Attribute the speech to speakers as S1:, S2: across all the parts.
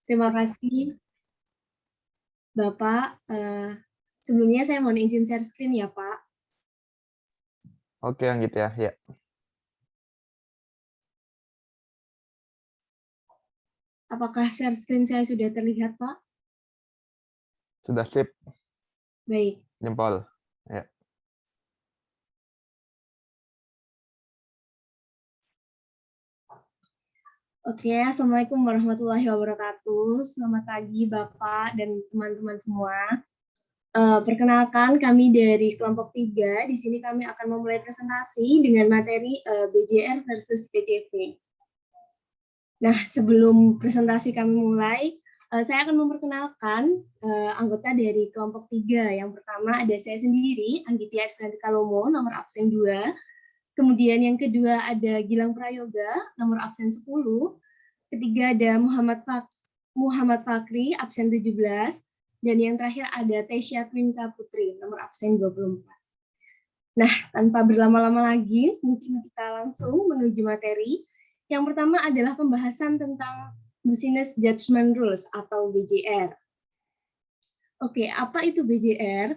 S1: Terima kasih, Bapak. Sebelumnya saya mohon izin share screen ya, Pak.
S2: Oke, Anggit ya. Ya,
S1: Apakah share screen saya sudah terlihat, Pak?
S2: sudah sip,
S1: Baik.
S2: jempol. Ya.
S1: Oke, Assalamualaikum warahmatullahi wabarakatuh. Selamat pagi, Bapak dan teman-teman semua. Perkenalkan, kami dari kelompok 3. Di sini kami akan memulai presentasi dengan materi BJR versus PJV. Nah, sebelum presentasi kami mulai, saya akan memperkenalkan anggota dari kelompok 3. Yang pertama ada saya sendiri, Anggitia Edvanti Kalomo, nomor absen 2. Kemudian yang kedua ada Gilang Prayoga, nomor absen 10. Ketiga ada Muhammad Fakri, absen 17. Dan yang terakhir ada Tesya Twinka Putri, nomor absen 24. Nah, tanpa berlama-lama lagi, mungkin kita langsung menuju materi. Yang pertama adalah pembahasan tentang Business Judgment Rules atau BJR. Oke, apa itu BJR?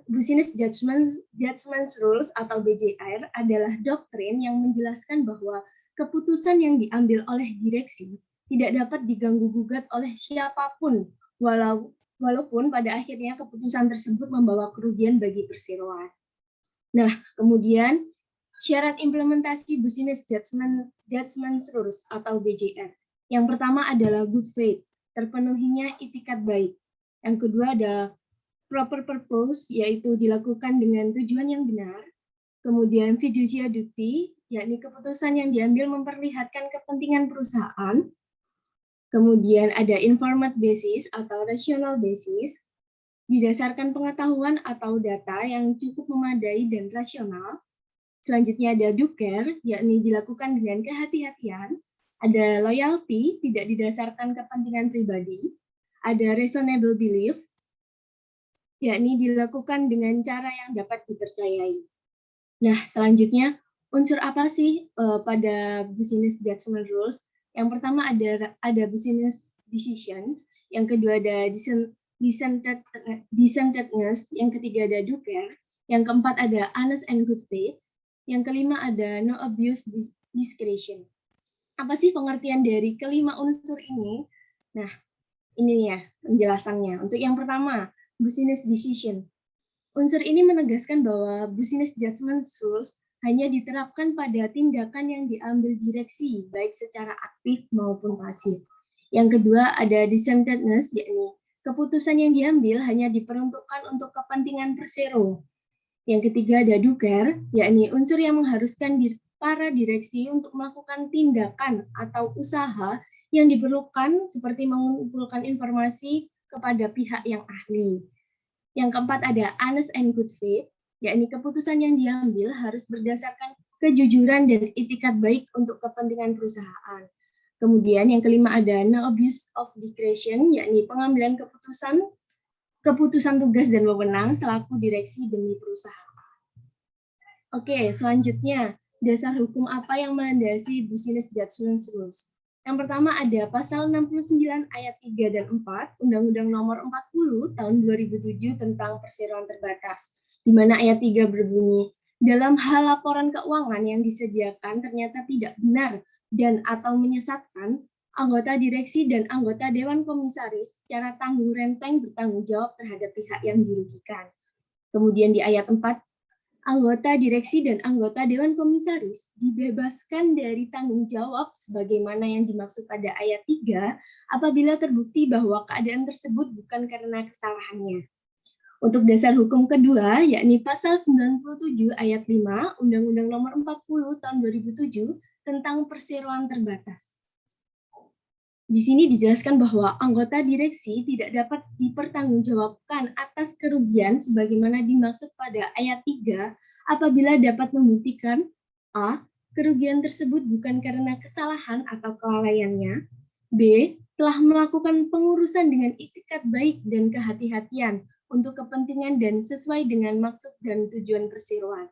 S1: Business Judgment Rules atau BJR adalah doktrin yang menjelaskan bahwa keputusan yang diambil oleh direksi tidak dapat diganggu-gugat oleh siapapun, walaupun pada akhirnya keputusan tersebut membawa kerugian bagi perseroan. Nah, kemudian syarat implementasi Business Judgment Rules atau BJR. Yang pertama adalah good faith, terpenuhinya itikat baik. Yang kedua ada proper purpose, yaitu dilakukan dengan tujuan yang benar. Kemudian fiducia duty, yakni keputusan yang diambil memperlihatkan kepentingan perusahaan. Kemudian ada informed basis atau rational basis, didasarkan pengetahuan atau data yang cukup memadai dan rasional. Selanjutnya ada do care, yakni dilakukan dengan kehati-hatian. Ada loyalty, tidak didasarkan kepentingan pribadi. Ada reasonable belief, yakni dilakukan dengan cara yang dapat dipercayai. Nah, selanjutnya, unsur apa sih pada Business Judgment Rules? Yang pertama ada business decisions, yang kedua ada decentedness, yang ketiga ada do care, yang keempat ada honest and good faith, yang kelima ada no abuse discretion. Apa sih pengertian dari kelima unsur ini? Nah, ini ya penjelasannya. Untuk yang pertama, business decision. Unsur ini menegaskan bahwa business judgment rules hanya diterapkan pada tindakan yang diambil direksi, baik secara aktif maupun pasif. Yang kedua ada decentedness, yakni keputusan yang diambil hanya diperuntukkan untuk kepentingan persero. Yang ketiga ada do care, yakni unsur yang mengharuskan para direksi untuk melakukan tindakan atau usaha yang diperlukan seperti mengumpulkan informasi kepada pihak yang ahli. Yang keempat ada honest and good faith, yakni keputusan yang diambil harus berdasarkan kejujuran dan itikat baik untuk kepentingan perusahaan. Kemudian yang kelima ada no abuse of discretion, yakni pengambilan keputusan tugas dan wewenang selaku direksi demi perusahaan. Oke, selanjutnya dasar hukum apa yang melandasi Business Judgment Rules? Yang pertama ada pasal 69 ayat 3 dan 4 Undang-Undang Nomor 40 tahun 2007 tentang perseroan terbatas, di mana ayat 3 berbunyi, dalam hal laporan keuangan yang disediakan ternyata tidak benar dan atau menyesatkan, anggota direksi dan anggota Dewan Komisaris secara tanggung renteng bertanggung jawab terhadap pihak yang dirugikan. Kemudian di ayat 4, anggota direksi dan anggota Dewan Komisaris dibebaskan dari tanggung jawab sebagaimana yang dimaksud pada ayat 3 apabila terbukti bahwa keadaan tersebut bukan karena kesalahannya. Untuk dasar hukum kedua, yakni pasal 97 ayat 5 Undang-Undang Nomor 40 tahun 2007 tentang perseroan terbatas. Di sini dijelaskan bahwa anggota direksi tidak dapat dipertanggungjawabkan atas kerugian sebagaimana dimaksud pada ayat 3 apabila dapat membuktikan a. kerugian tersebut bukan karena kesalahan atau kelalaiannya, b. telah melakukan pengurusan dengan itikat baik dan kehati-hatian untuk kepentingan dan sesuai dengan maksud dan tujuan perseroan,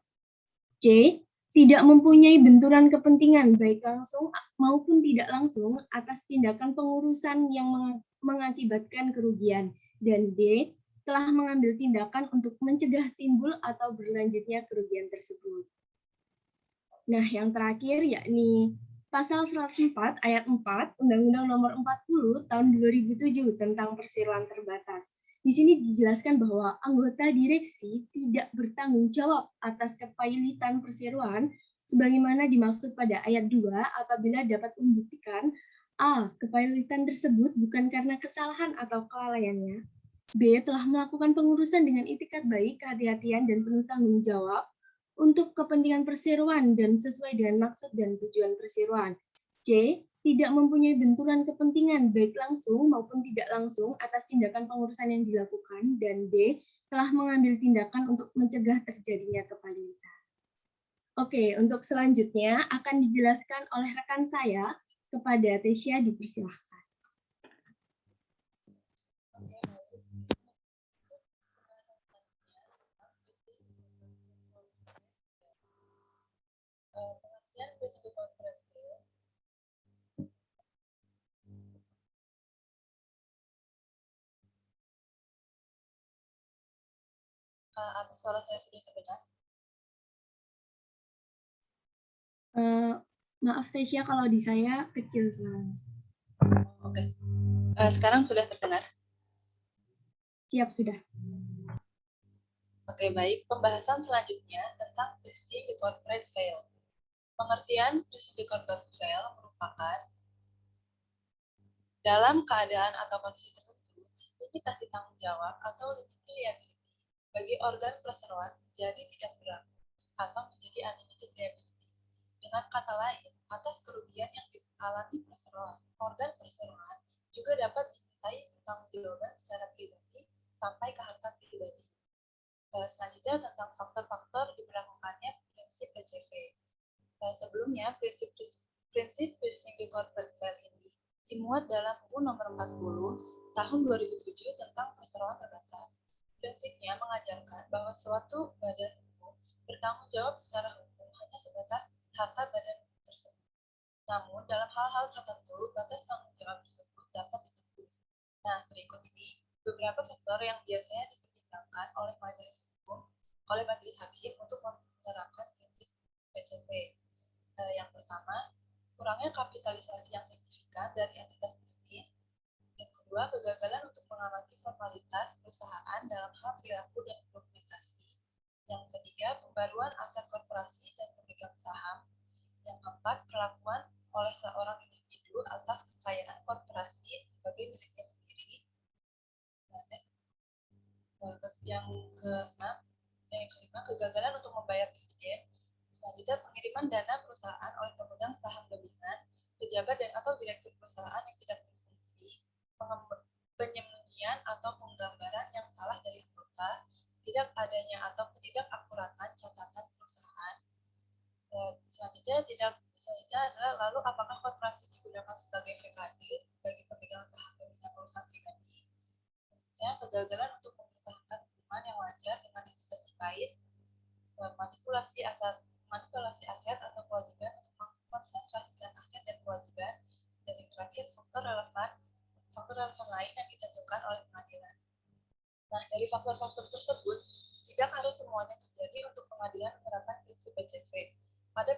S1: c. tidak mempunyai benturan kepentingan baik langsung maupun tidak langsung atas tindakan pengurusan yang mengakibatkan kerugian, dan D, telah mengambil tindakan untuk mencegah timbul atau berlanjutnya kerugian tersebut. Nah, yang terakhir yakni Pasal 104 Ayat 4 Undang-Undang Nomor 40 Tahun 2007 tentang Perseroan Terbatas. Di sini dijelaskan bahwa anggota direksi tidak bertanggung jawab atas kepailitan perseroan sebagaimana dimaksud pada ayat 2 apabila dapat membuktikan A. Kepailitan tersebut bukan karena kesalahan atau kelalaiannya. B. Telah melakukan pengurusan dengan itikat baik, kehati-hatian, dan penuh tanggung jawab untuk kepentingan perseroan dan sesuai dengan maksud dan tujuan perseroan. C. Tidak mempunyai benturan kepentingan baik langsung maupun tidak langsung atas tindakan pengurusan yang dilakukan. Dan D. Telah mengambil tindakan untuk mencegah terjadinya kepailitan. Oke, untuk selanjutnya akan dijelaskan oleh rekan saya. Kepada Tesya dipersilahkan.
S3: Apa suara saya sudah terdengar?
S1: Maaf Tesya, kalau di saya kecil suaranya.
S3: Oke. Sekarang sudah terdengar?
S1: Siap sudah.
S3: Oke, baik. Pembahasan selanjutnya tentang prinsip di corporate fail. Pengertian prinsip di corporate fail merupakan dalam keadaan atau kondisi tertentu, limitasi tanggung jawab atau liability bagi organ perseroan jadi tidak berlaku atau menjadi unlimited liability. Dengan kata lain, atas kerugian yang dialami perseroan, organ perseroan juga dapat dimintai pertanggungjawaban secara pribadi sampai ke harta pribadi. Selanjutnya tentang faktor-faktor diberlakukannya prinsip PCV. Sebelumnya, prinsip di corporate fail ini dimuat dalam UU Nomor 40 Tahun 2007 tentang perseroan terbatas. Prinsipnya mengajarkan bahwa suatu badan hukum bertanggung jawab secara hukum hanya sebatas harta badan tersebut. Namun, dalam hal-hal tertentu, batas tanggung jawab tersebut dapat ditembus. Nah, berikut ini beberapa faktor yang biasanya dipertimbangkan oleh majelis hakim untuk menerapkan prinsip PCV. Yang pertama, kurangnya kapitalisasi yang signifikan dari entitas bisnis. Yang kedua, kegagalan untuk mengamati formalitas perusahaan dalam hal perilaku dan dokumentasi. Yang ketiga, pembaruan aset korporasi dan pemegang saham. Yang keempat, perlakuan oleh seorang individu atas kekayaan korporasi sebagai miliknya sendiri. Yang kelima, kegagalan untuk membayar dividen. Selanjutnya, pengiriman dana perusahaan oleh pemegang saham dominan, pejabat dan atau direktur perusahaan yang tidak berfungsi, penyembunyian atau penggambaran yang salah dari anggota, tidak adanya atau ketidakakuratan catatan perusahaan. Selanjutnya adalah lalu apakah korporasi digunakan sebagai VKD bagi pemegang saham dominan perusahaan pribadi? Selanjutnya, kegagalan untuk mempertahankan hubungan yang wajar dengan entitas terkait, manipulasi aset atau kewajiban untuk mengkonsentrasikan aset dan kewajiban, dan yang terakhir faktor relevan lain yang ditentukan oleh pengadilan. Nah, dari faktor-faktor tersebut tidak harus semuanya terjadi untuk pengadilan menerapkan prinsip PCV. Pada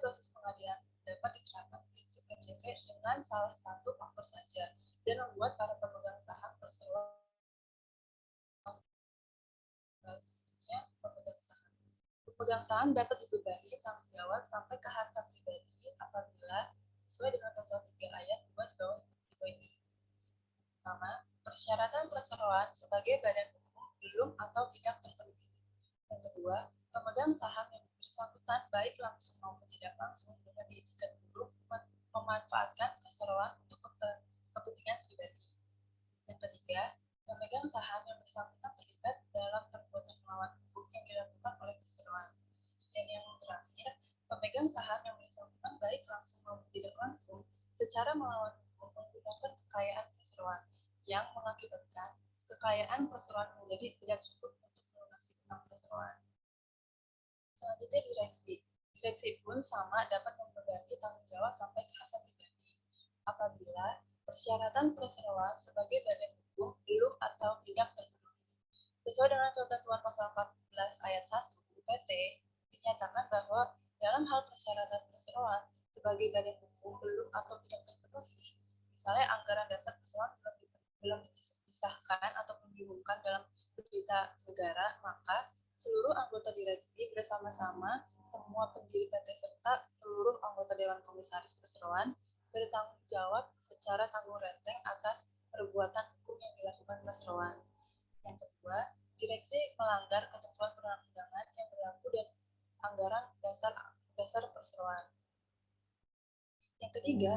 S3: proses pengadilan dapat diterapkan prinsip PCV dengan salah satu faktor saja dan membuat para pemegang saham perseroan pemegang saham dapat dibebani tanggung jawab sampai ke harta pribadi apabila sesuai dengan pasal 3 ayat 2 di bawah ini. Pertama, persyaratan perseroan sebagai badan hukum belum atau tidak terpenuhi. Yang kedua, pemegang saham yang bersangkutan baik langsung maupun tidak langsung dengan diizinkan buruk memanfaatkan perseroan untuk kepentingan pribadi. Yang ketiga, pemegang saham yang bersangkutan terlibat dalam perbuatan melawan hukum yang dilakukan oleh perseroan. Dan yang terakhir, pemegang saham yang bersangkutan baik langsung maupun tidak langsung secara melawan hukum menggunakan kekayaan perseroan yang mengakibatkan kekayaan perseroan menjadi tidak cukup untuk melunasi utang perseroan. Selanjutnya direvisi. Direksi pun sama dapat membebani tanggung jawab sampai ke harga pribadi apabila persyaratan perseroan sebagai badan hukum belum atau tidak terpenuhi. Sesuai dengan ketentuan pasal 14 ayat 1 UPT, dinyatakan bahwa dalam hal persyaratan perseroan sebagai badan hukum belum atau tidak terpenuhi, misalnya anggaran dasar perseroan belum disahkan ataupun diumumkan dalam berita negara, maka seluruh anggota direksi bersama-sama semua pendiri PT serta seluruh anggota Dewan Komisaris Perseroan bertanggung jawab secara tanggung renteng atas perbuatan hukum yang dilakukan perseroan. Yang kedua, direksi melanggar ketentuan perundang-undangan yang berlaku dan anggaran dasar perseroan. Yang ketiga,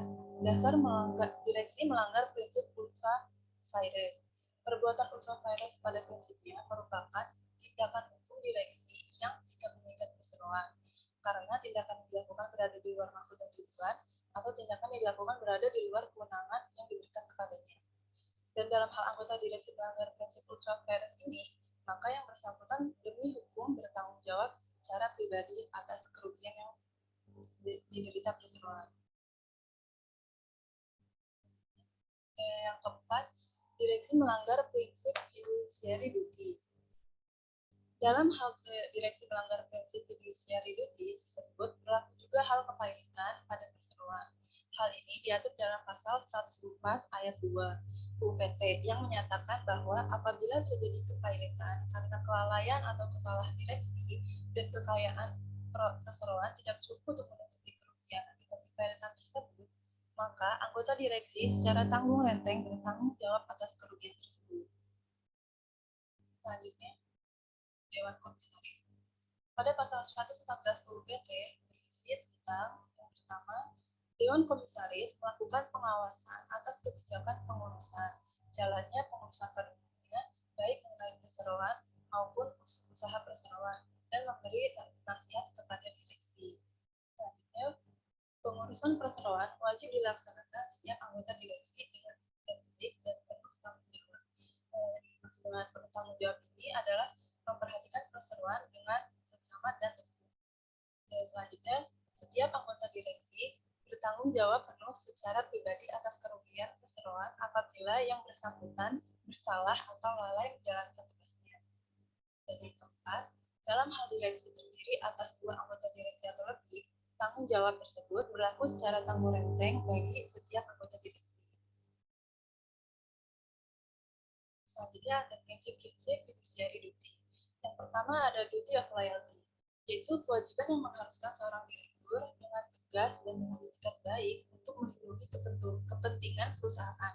S3: direksi melanggar prinsip ultra vires. Perbuatan ultra vires pada prinsipnya merupakan tindakan hukum direksi yang tidak mengikat perseroan, karena tindakan yang dilakukan berada di luar maksud dan tujuan, atau tindakan yang dilakukan berada di luar kewenangan yang diberikan kepadanya. Dan dalam hal anggota direksi melanggar prinsip ultra vires ini, maka yang bersangkutan demi hukum bertanggung jawab secara pribadi atas kerugian yang diderita perseroan. Yang keempat, direksi melanggar prinsip fiduciary duty. Dalam hal direksi melanggar prinsip fiduciary duty tersebut berlaku juga hal kepailitan pada perseroan. Hal ini diatur dalam pasal 104 ayat 2 UPT yang menyatakan bahwa apabila terjadi kepailitan karena kelalaian atau kesalahan direksi dan kekayaan perseroan tidak cukup untuk menutupi kerugian akibat kepailitan tersebut, maka anggota direksi secara tanggung renteng bertanggung jawab atas kerugian tersebut. Selanjutnya, Dewan Komisaris. Pada pasal 114 UUPT berisi tentang yang pertama, Dewan Komisaris melakukan pengawasan atas kebijakan pengurusan jalannya pengurusan pada umumnya, baik mengenai perseroan maupun usaha perseroan, dan memberi nasihat kepada direksi. Selanjutnya, pengurusan perseroan wajib dilaksanakan setiap anggota direksi dengan baik dan penuh tanggung jawab. Dengan penuh tanggung jawab ini adalah memperhatikan perseroan dengan seksama dan tepat. Selanjutnya, setiap anggota direksi bertanggung jawab penuh secara pribadi atas kerugian perseroan apabila yang bersangkutan bersalah atau lalai menjalankan tugasnya. Dan yang keempat, dalam hal direksi terdiri atas 2 anggota direksi atau lebih, tanggung jawab tersebut berlaku secara tanggung renteng bagi setiap anggota direksi. Selanjutnya ada prinsip-prinsip fiduciary duty. Yang pertama ada duty of loyalty, yaitu kewajiban yang mengharuskan seorang direktur dengan tegas dan dengan itikat baik untuk melindungi kepentingan perusahaan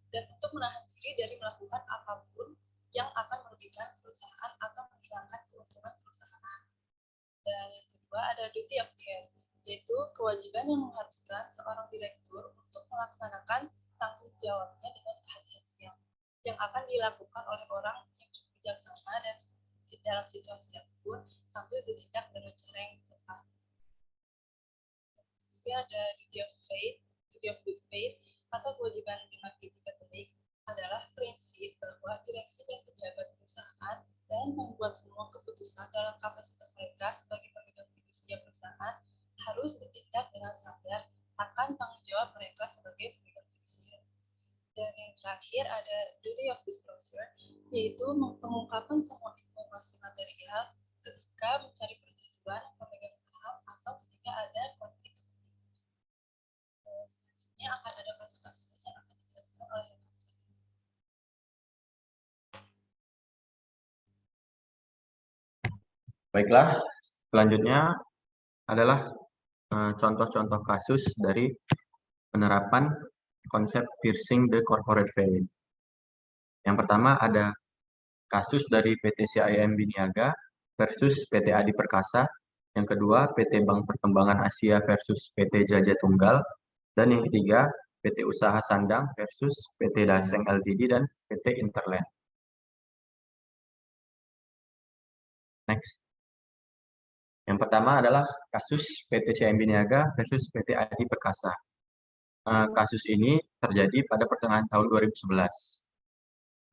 S3: dan untuk menahan diri dari melakukan apapun yang akan merugikan perusahaan atau menghilangkan keuntungan perusahaan. Dan yang kedua ada duty of care, yaitu kewajiban yang mengharuskan seorang direktur untuk melaksanakan tanggung jawabnya dengan kehati-hatian yang akan dilakukan oleh orang yang cukup bijaksana dan dalam situasi apapun sambil bertindak dengan cara yang tepat. Juga ada duty of good faith atau kewajiban dengan etikat baik adalah prinsip bahwa direksi dan pejabat perusahaan dalam membuat semua keputusan dalam kapasitas mereka sebagai pemegang fidusia perusahaan harus bertindak dengan sadar akan tanggung jawab mereka sebagai pemegang fidusia. Dan yang terakhir ada duty of disclosure, yaitu pengungkapan semua informasi material ketika mencari persetujuan pemegang saham atau ketika ada konflik kepentingan. Selanjutnya akan ada kasus-kasus yang akan dijelaskan oleh rekan saya.
S4: Baiklah, selanjutnya adalah contoh-contoh kasus dari penerapan konsep piercing the corporate veil. Yang pertama ada kasus dari PT CIMB Niaga versus PT Adi Perkasa. Yang kedua, PT Bank Perkembangan Asia versus PT Jaja Tunggal. Dan yang ketiga, PT Usaha Sandang versus PT Daseng Ltd dan PT Interland. Next. Yang pertama adalah kasus PT CIMB Niaga versus PT Adi Perkasa. Kasus ini terjadi pada pertengahan tahun 2011.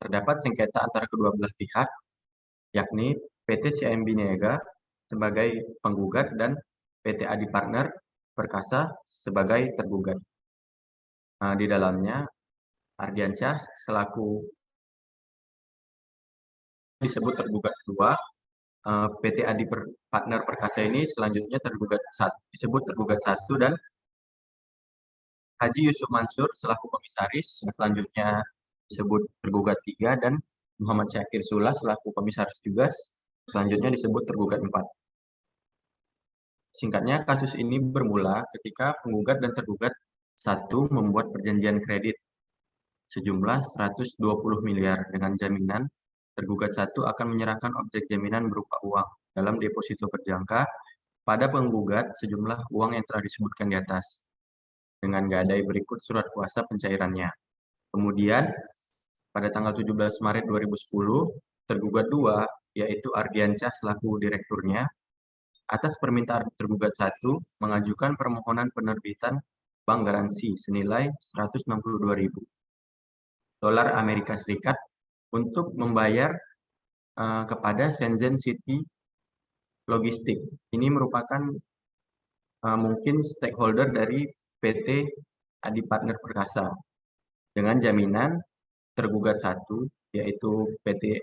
S4: Terdapat sengketa antara kedua belah pihak, yakni PT CIMB Niaga sebagai penggugat dan PT Adi Partner Perkasa sebagai tergugat. Di dalamnya Ardiansyah selaku disebut tergugat 2, PT Adi Partner Perkasa ini selanjutnya disebut tergugat 1, dan Haji Yusuf Mansur selaku komisaris yang selanjutnya disebut tergugat 3, dan Muhammad Syakir Sula selaku komisaris juga selanjutnya disebut tergugat 4. Singkatnya, kasus ini bermula ketika penggugat dan tergugat 1 membuat perjanjian kredit sejumlah 120 miliar dengan jaminan tergugat 1 akan menyerahkan objek jaminan berupa uang dalam deposito berjangka pada penggugat sejumlah uang yang telah disebutkan di atas, dengan gadai berikut surat kuasa pencairannya. Kemudian, pada tanggal 17 Maret 2010, tergugat 2, yaitu Ardiansyah selaku direkturnya, atas permintaan tergugat 1, mengajukan permohonan penerbitan bank garansi senilai 162.000 dolar Amerika Serikat untuk membayar kepada Shenzhen City Logistik. Ini merupakan mungkin stakeholder dari PT Adi Partner Perkasa, dengan jaminan tergugat 1, yaitu PT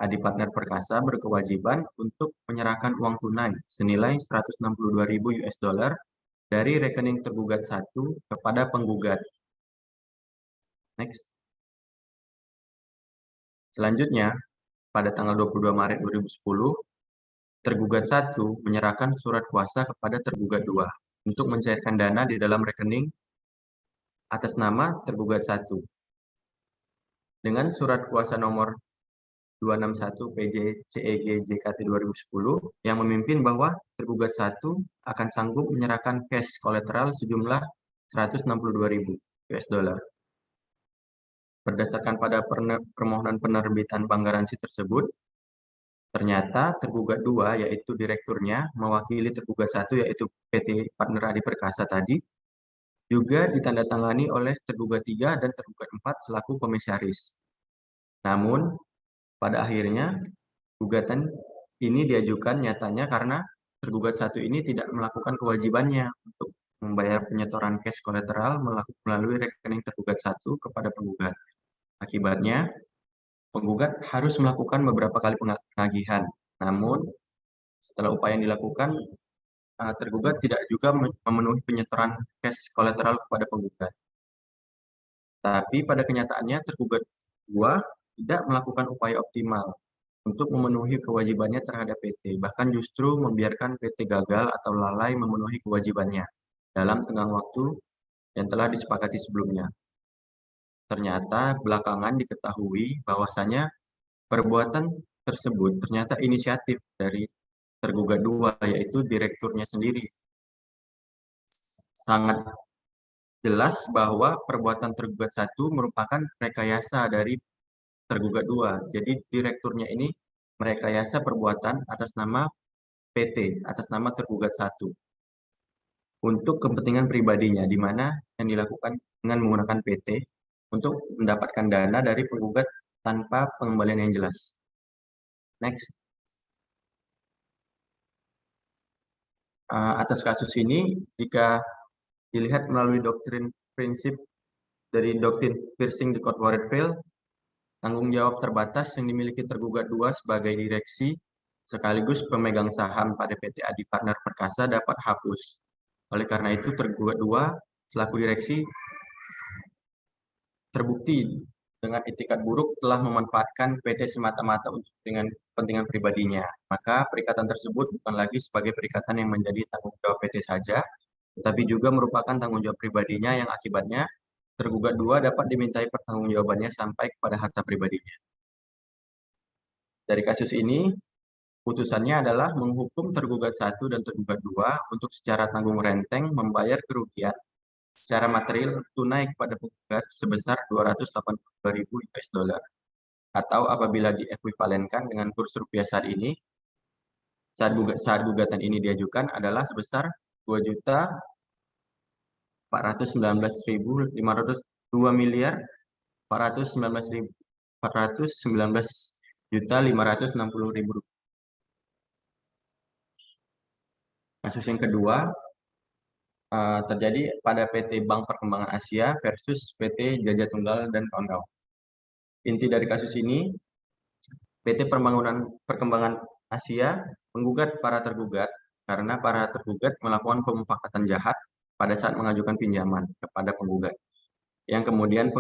S4: Adi Partner Perkasa berkewajiban untuk menyerahkan uang tunai senilai 162.000 US dollar dari rekening tergugat 1 kepada penggugat. Next. Selanjutnya, pada tanggal 22 Maret 2010, tergugat 1 menyerahkan surat kuasa kepada tergugat 2 untuk mencairkan dana di dalam rekening atas nama tergugat 1. Dengan surat kuasa nomor 261 PJ CEG JKT 2010 yang memimpin bahwa tergugat 1 akan sanggup menyerahkan cash kolateral sejumlah 162.000 US dollar. Berdasarkan pada permohonan penerbitan bank garansi tersebut, ternyata tergugat 2, yaitu direkturnya, mewakili tergugat 1, yaitu PT Partner Adi Perkasa tadi, juga ditandatangani oleh tergugat 3 dan tergugat 4 selaku komisaris. Namun, pada akhirnya, gugatan ini diajukan nyatanya karena tergugat 1 ini tidak melakukan kewajibannya untuk membayar penyetoran cash kolateral melalui rekening tergugat 1 kepada penggugat. Akibatnya, penggugat harus melakukan beberapa kali penagihan. Namun, setelah upaya yang dilakukan, tergugat tidak juga memenuhi penyetoran cash kolateral kepada penggugat. Tapi pada kenyataannya, tergugat 2 tidak melakukan upaya optimal untuk memenuhi kewajibannya terhadap PT, bahkan justru membiarkan PT gagal atau lalai memenuhi kewajibannya dalam tenggang waktu yang telah disepakati sebelumnya. Ternyata belakangan diketahui bahwasanya perbuatan tersebut ternyata inisiatif dari tergugat 2, yaitu direkturnya sendiri. Sangat jelas bahwa perbuatan tergugat 1 merupakan rekayasa dari tergugat 2. Jadi direkturnya ini merekayasa perbuatan atas nama PT, atas nama tergugat 1. Untuk kepentingan pribadinya, di mana yang dilakukan dengan menggunakan PT untuk mendapatkan dana dari penggugat tanpa pengembalian yang jelas. Next. Atas kasus ini, jika dilihat melalui doktrin prinsip dari doktrin piercing the corporate veil, tanggung jawab terbatas yang dimiliki tergugat 2 sebagai direksi sekaligus pemegang saham pada PT Adi Partner Perkasa dapat hapus. Oleh karena itu, tergugat 2 selaku direksi terbukti dengan itikat buruk telah memanfaatkan PT semata-mata untuk kepentingan pribadinya. Maka perikatan tersebut bukan lagi sebagai perikatan yang menjadi tanggung jawab PT saja, tetapi juga merupakan tanggung jawab pribadinya yang akibatnya tergugat 2 dapat dimintai pertanggungjawabannya sampai kepada harta pribadinya. Dari kasus ini, putusannya adalah menghukum tergugat 1 dan tergugat 2 untuk secara tanggung renteng membayar kerugian secara material tunai kepada penggugat sebesar 282.000 US dollar. Atau apabila diekuivalenkan dengan kurs rupiah saat ini, saat gugatan ini diajukan adalah sebesar 2.419.500 2.419.560.000. Nah, Kasus yang kedua terjadi pada PT Bank Perkembangan Asia versus PT Jajah Tunggal dan kawan-kawan. Inti dari kasus ini, PT Perkembangan Asia menggugat para tergugat karena para tergugat melakukan pemufakatan jahat pada saat mengajukan pinjaman kepada penggugat. Yang kemudian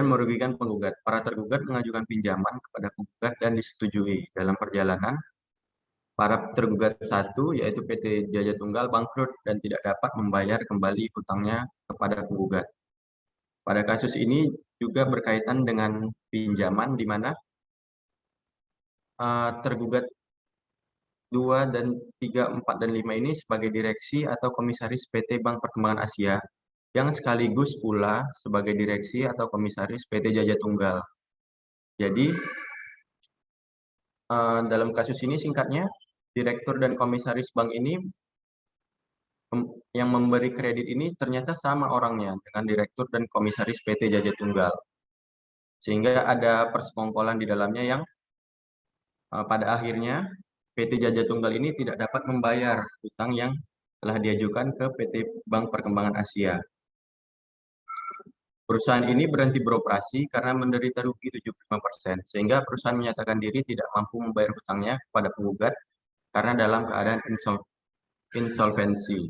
S4: merugikan penggugat. Para tergugat mengajukan pinjaman kepada penggugat dan disetujui. Dalam perjalanan, para tergugat satu, yaitu PT Jajah Tunggal, bangkrut dan tidak dapat membayar kembali hutangnya kepada penggugat. Pada kasus ini juga berkaitan dengan pinjaman di mana tergugat 2 dan 3, 4, dan 5 ini sebagai direksi atau komisaris PT Bank Perkembangan Asia yang sekaligus pula sebagai direksi atau komisaris PT Jajah Tunggal. Jadi, dalam kasus ini singkatnya, direktur dan komisaris bank ini yang memberi kredit ini ternyata sama orangnya dengan direktur dan komisaris PT Jajah Tunggal. Sehingga ada persekongkolan di dalamnya yang pada akhirnya PT Jajah Tunggal ini tidak dapat membayar hutang yang telah diajukan ke PT Bank Perkembangan Asia. Perusahaan ini berhenti beroperasi karena menderita rugi 75%, sehingga perusahaan menyatakan diri tidak mampu membayar hutangnya kepada penggugat karena dalam keadaan insolvensi.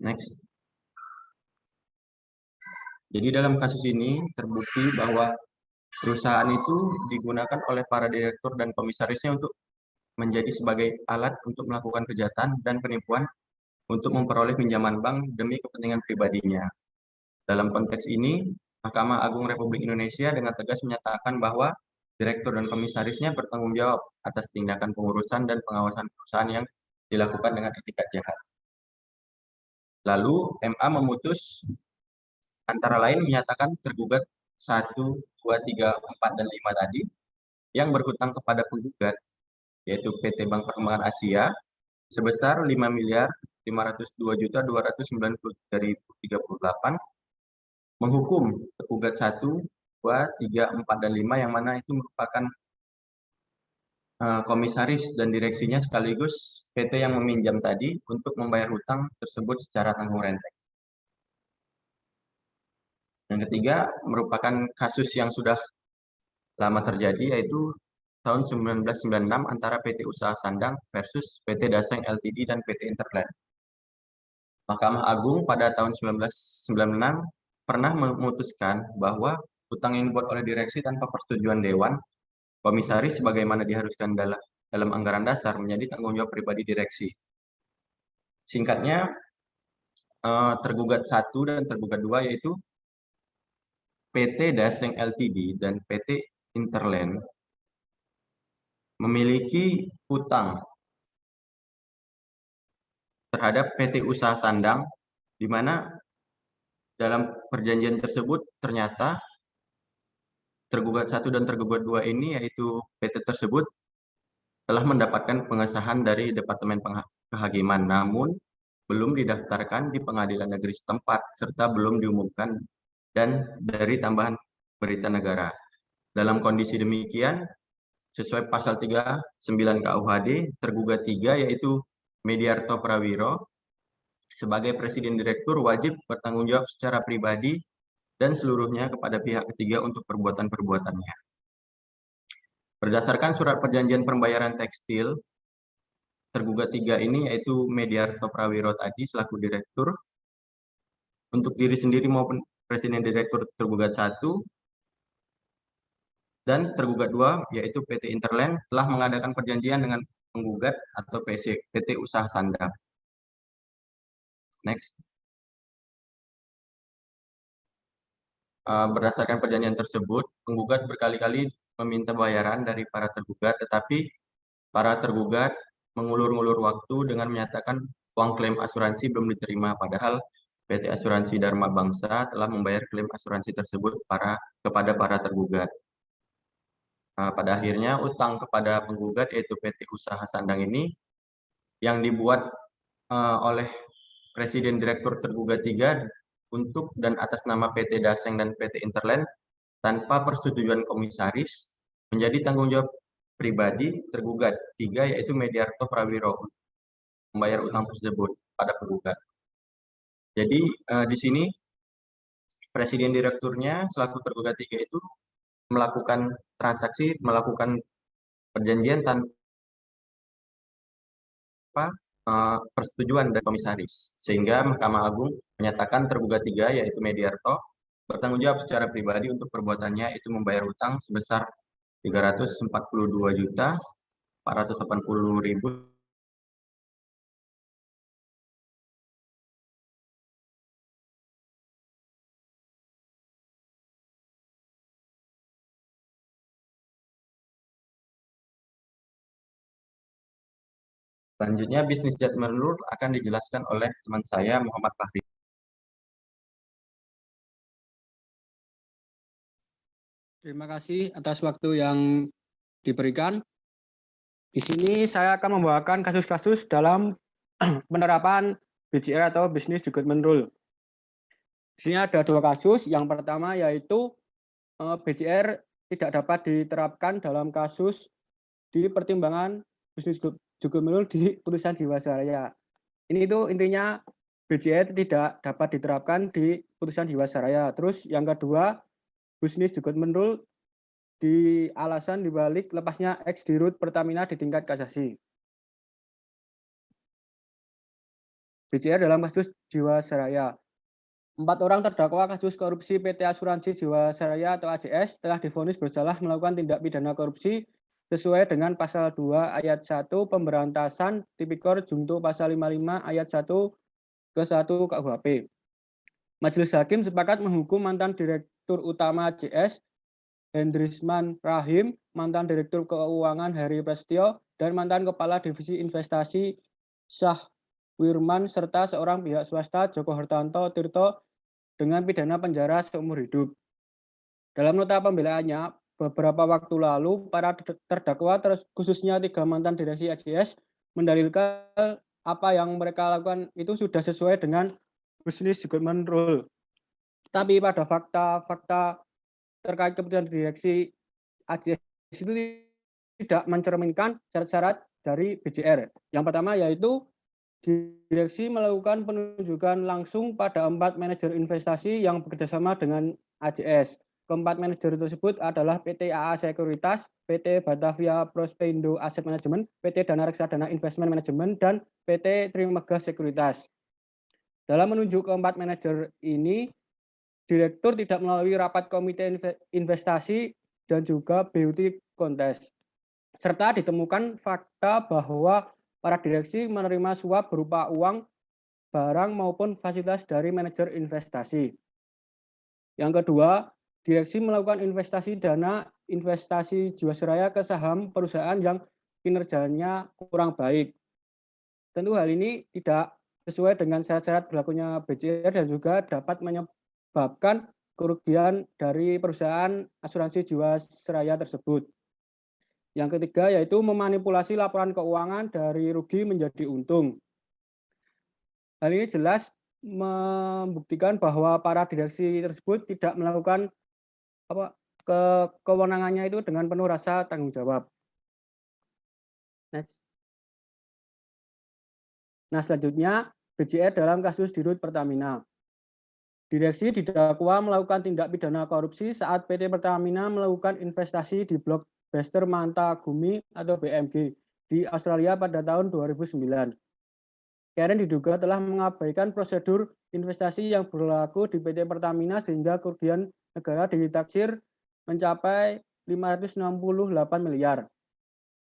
S4: Next. Jadi dalam kasus ini terbukti bahwa perusahaan itu digunakan oleh para direktur dan komisarisnya untuk menjadi sebagai alat untuk melakukan kejahatan dan penipuan untuk memperoleh pinjaman bank demi kepentingan pribadinya. Dalam konteks ini, Mahkamah Agung Republik Indonesia dengan tegas menyatakan bahwa direktur dan komisarisnya bertanggung jawab atas tindakan pengurusan dan pengawasan perusahaan yang dilakukan dengan etikat jahat. Lalu, MA memutus antara lain menyatakan tergugat 1, 2, 3, 4, dan 5 tadi yang berhutang kepada penggugat, yaitu PT Bank Perkembangan Asia, sebesar 5.502.293.038, menghukum tergugat 1, 2, 3, 4, dan 5 yang mana itu merupakan komisaris dan direksinya sekaligus PT yang meminjam tadi untuk membayar hutang tersebut secara tanggung renteng. Yang ketiga merupakan kasus yang sudah lama terjadi, yaitu tahun 1996 antara PT Usaha Sandang versus PT Daseng Ltd dan PT Interland. Mahkamah Agung pada tahun 1996 pernah memutuskan bahwa hutang yang dibuat oleh direksi tanpa persetujuan dewan komisaris sebagaimana diharuskan dalam anggaran dasar menjadi tanggung jawab pribadi direksi. Singkatnya, tergugat 1 dan tergugat 2 yaitu PT Daseng Ltd dan PT Interland memiliki hutang terhadap PT Usaha Sandang, di mana dalam perjanjian tersebut ternyata tergugat 1 dan tergugat 2 ini, yaitu PT tersebut, telah mendapatkan pengesahan dari Departemen Kehakiman, namun belum didaftarkan di pengadilan negeri setempat, serta belum diumumkan dan dari tambahan berita negara. Dalam kondisi demikian, sesuai pasal 39 KUHD, tergugat 3 yaitu Mediarto Prawiro sebagai presiden direktur wajib bertanggung jawab secara pribadi dan seluruhnya kepada pihak ketiga untuk perbuatan-perbuatannya. Berdasarkan surat perjanjian pembayaran tekstil, tergugat 3 ini yaitu Mediarto Prawiro tadi selaku direktur untuk diri sendiri maupun presiden direktur tergugat 1, dan tergugat 2 yaitu PT Interland telah mengadakan perjanjian dengan penggugat atau PT Usaha Sandang. Next. Berdasarkan perjanjian tersebut, penggugat berkali-kali meminta bayaran dari para tergugat, tetapi para tergugat mengulur-ngulur waktu dengan menyatakan uang klaim asuransi belum diterima, padahal PT Asuransi Dharma Bangsa telah membayar klaim asuransi tersebut kepada para tergugat. Pada akhirnya, utang kepada penggugat yaitu PT Usaha Sandang ini yang dibuat oleh Presiden Direktur tergugat 3 untuk dan atas nama PT Daseng dan PT Interland tanpa persetujuan komisaris menjadi tanggung jawab pribadi tergugat. 3 yaitu Mediarto Prawiro membayar utang tersebut pada penggugat. Jadi di sini presiden direkturnya selaku tergugat 3 itu melakukan transaksi, melakukan perjanjian tanpa persetujuan dari komisaris, sehingga Mahkamah Agung menyatakan tergugat 3 yaitu Mediarto bertanggung jawab secara pribadi untuk perbuatannya itu membayar utang sebesar 342.480.000. Selanjutnya bisnis judgment rule akan dijelaskan oleh teman saya Muhammad Fahri.
S5: Terima kasih atas waktu yang diberikan. Di sini saya akan membawakan kasus-kasus dalam penerapan BJR atau Business Judgment Rule. Di sini ada 2 kasus. Yang pertama yaitu BJR tidak dapat diterapkan dalam kasus di pertimbangan Business Judgment Rule di putusan Jiwasraya. Ini itu intinya BJR tidak dapat diterapkan di putusan Jiwasraya. Terus yang kedua, Business Judgment Rule di alasan dibalik lepasnya ex dirut Pertamina di tingkat kasasi. BJR dalam kasus Jiwasraya. 4 orang terdakwa kasus korupsi PT Asuransi Jiwasraya atau AJS telah divonis bersalah melakukan tindak pidana korupsi sesuai dengan pasal 2 ayat 1 pemberantasan Tipikor Junto pasal 55 ayat 1 ke 1 KUHP. Majelis Hakim sepakat menghukum mantan Direktur Utama AJS Hendrisman Rahim, mantan Direktur Keuangan Heri Prasetyo, dan mantan Kepala Divisi Investasi Syah Wirman serta seorang pihak swasta Joko Hartanto Tirto dengan pidana penjara seumur hidup. Dalam nota pembelaannya, beberapa waktu lalu para terdakwa khususnya 3 mantan direksi AJS mendalilkan apa yang mereka lakukan itu sudah sesuai dengan Business Judgment Rule. Tapi pada fakta-fakta terkait keputusan direksi AJS itu tidak mencerminkan syarat-syarat dari BJR. Yang pertama yaitu direksi melakukan penunjukan langsung pada 4 manajer investasi yang bekerjasama dengan AJS. Keempat manajer tersebut adalah PT AA Sekuritas, PT Batavia Prospeindo Asset Management, PT Dana Reksadana Investment Management, dan PT Trimegah Sekuritas. Dalam menunjuk keempat manajer ini, Direktur tidak melalui rapat komite investasi dan juga beauty contest. Serta ditemukan fakta bahwa para direksi menerima suap berupa uang, barang maupun fasilitas dari manajer investasi. Yang kedua, direksi melakukan investasi dana investasi Jiwasraya ke saham perusahaan yang kinerjanya kurang baik. Tentu hal ini tidak sesuai dengan syarat-syarat berlakunya BJR dan juga dapat menyebabkan kerugian dari perusahaan asuransi Jiwasraya tersebut. Yang ketiga yaitu memanipulasi laporan keuangan dari rugi menjadi untung. Hal ini jelas membuktikan bahwa para direksi tersebut tidak melakukan kewenangannya itu dengan penuh rasa tanggung jawab. Next. Nah, selanjutnya BJR dalam kasus Dirut Pertamina. Direksi didakwa melakukan tindak pidana korupsi saat PT Pertamina melakukan investasi di blok Bester Manta Gumi atau BMG di Australia pada tahun 2009. Karen diduga telah mengabaikan prosedur investasi yang berlaku di PT Pertamina sehingga kerugian negara ditaksir mencapai 568 miliar.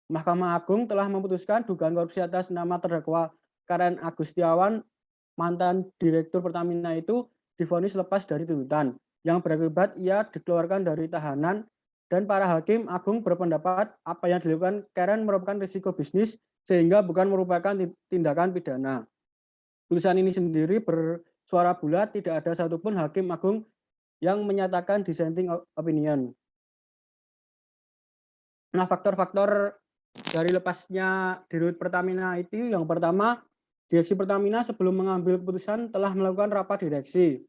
S5: Mahkamah Agung telah memutuskan dugaan korupsi atas nama terdakwa Karen Agustiawan, mantan Direktur Pertamina itu divonis lepas dari tuntutan, yang berakibat ia dikeluarkan dari tahanan, dan para hakim agung berpendapat apa yang dilakukan Karen merupakan risiko bisnis sehingga bukan merupakan tindakan pidana. Putusan ini sendiri bersuara bulat, tidak ada satupun hakim agung yang menyatakan dissenting opinion. Nah, faktor-faktor dari lepasnya Dirut Pertamina itu yang pertama, Direksi Pertamina sebelum mengambil keputusan telah melakukan rapat direksi.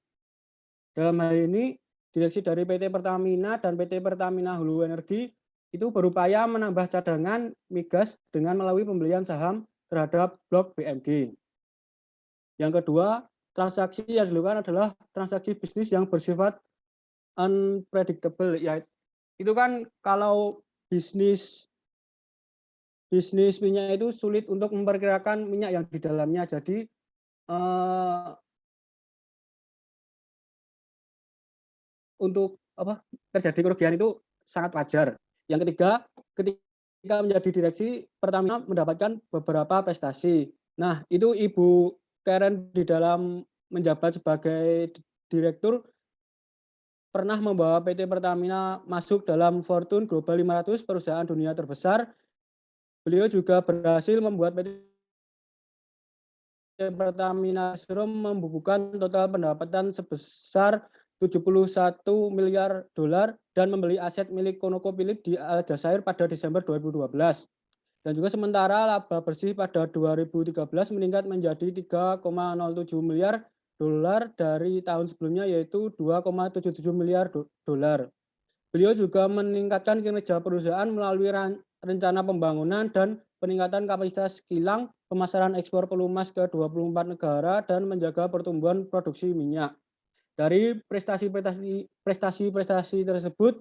S5: Dalam hal ini, direksi dari PT Pertamina dan PT Pertamina Hulu Energi itu berupaya menambah cadangan migas dengan melalui pembelian saham terhadap blok BMG. Yang kedua, transaksi yang dilakukan adalah transaksi bisnis yang bersifat unpredictable. Ya, itu kan kalau bisnis minyak itu sulit untuk memperkirakan minyak yang di dalamnya. Jadi untuk terjadi kerugian itu sangat wajar. Yang ketiga, ketika menjadi direksi, Pertamina mendapatkan beberapa prestasi. Nah, itu Ibu Karen di dalam menjabat sebagai direktur pernah membawa PT Pertamina masuk dalam Fortune Global 500 perusahaan dunia terbesar. Beliau juga berhasil membuat PT Pertamina Serum membukukan total pendapatan sebesar 71 miliar dolar dan membeli aset milik ConocoPhillips di Aljazair pada Desember 2012. Dan juga sementara laba bersih pada 2013 meningkat menjadi 3,07 miliar dolar dari tahun sebelumnya, yaitu 2,77 miliar dolar. Beliau juga meningkatkan kinerja perusahaan melalui rencana pembangunan dan peningkatan kapasitas kilang, pemasaran ekspor pelumas ke 24 negara, dan menjaga pertumbuhan produksi minyak. Dari prestasi-prestasi tersebut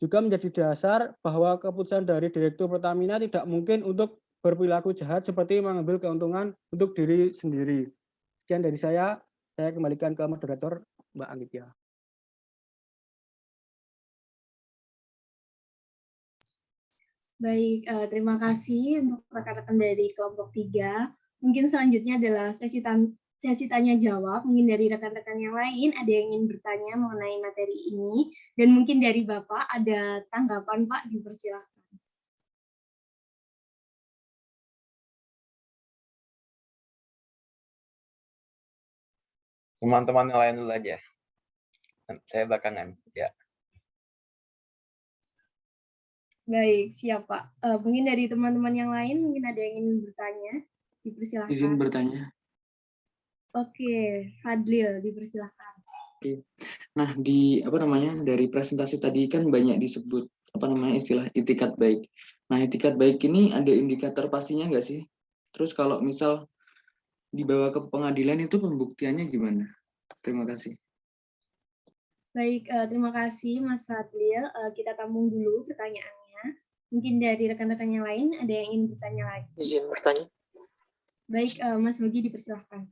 S5: juga menjadi dasar bahwa keputusan dari Direktur Pertamina tidak mungkin untuk berperilaku jahat seperti mengambil keuntungan untuk diri sendiri. Sekian dari saya kembalikan ke moderator Mbak Anggitya.
S1: Baik, terima kasih untuk rekan-rekan dari kelompok 3. Mungkin selanjutnya adalah sesi tanya jawab. Mungkin dari rekan-rekan yang lain ada yang ingin bertanya mengenai materi ini, dan mungkin dari Bapak ada tanggapan, Pak, dipersilahkan.
S2: Teman-teman yang lain dulu aja. Saya belakangan. Ya.
S1: Baik, siap, Pak. Mungkin dari teman-teman yang lain mungkin ada yang ingin bertanya, dipersilahkan.
S6: Izin bertanya.
S1: Oke, Fadlil, dipersilahkan.
S6: Nah, dari presentasi tadi kan banyak disebut istilah itikat baik. Nah, itikat baik ini ada indikator pastinya nggak sih? Terus kalau misal dibawa ke pengadilan itu pembuktiannya gimana? Terima kasih.
S1: Baik, terima kasih Mas Fadlil. Kita tampung dulu pertanyaannya. Mungkin dari rekan-rekan yang lain ada yang ingin bertanya lagi.
S7: Izin bertanya.
S1: Baik, Mas Bogi, dipersilahkan.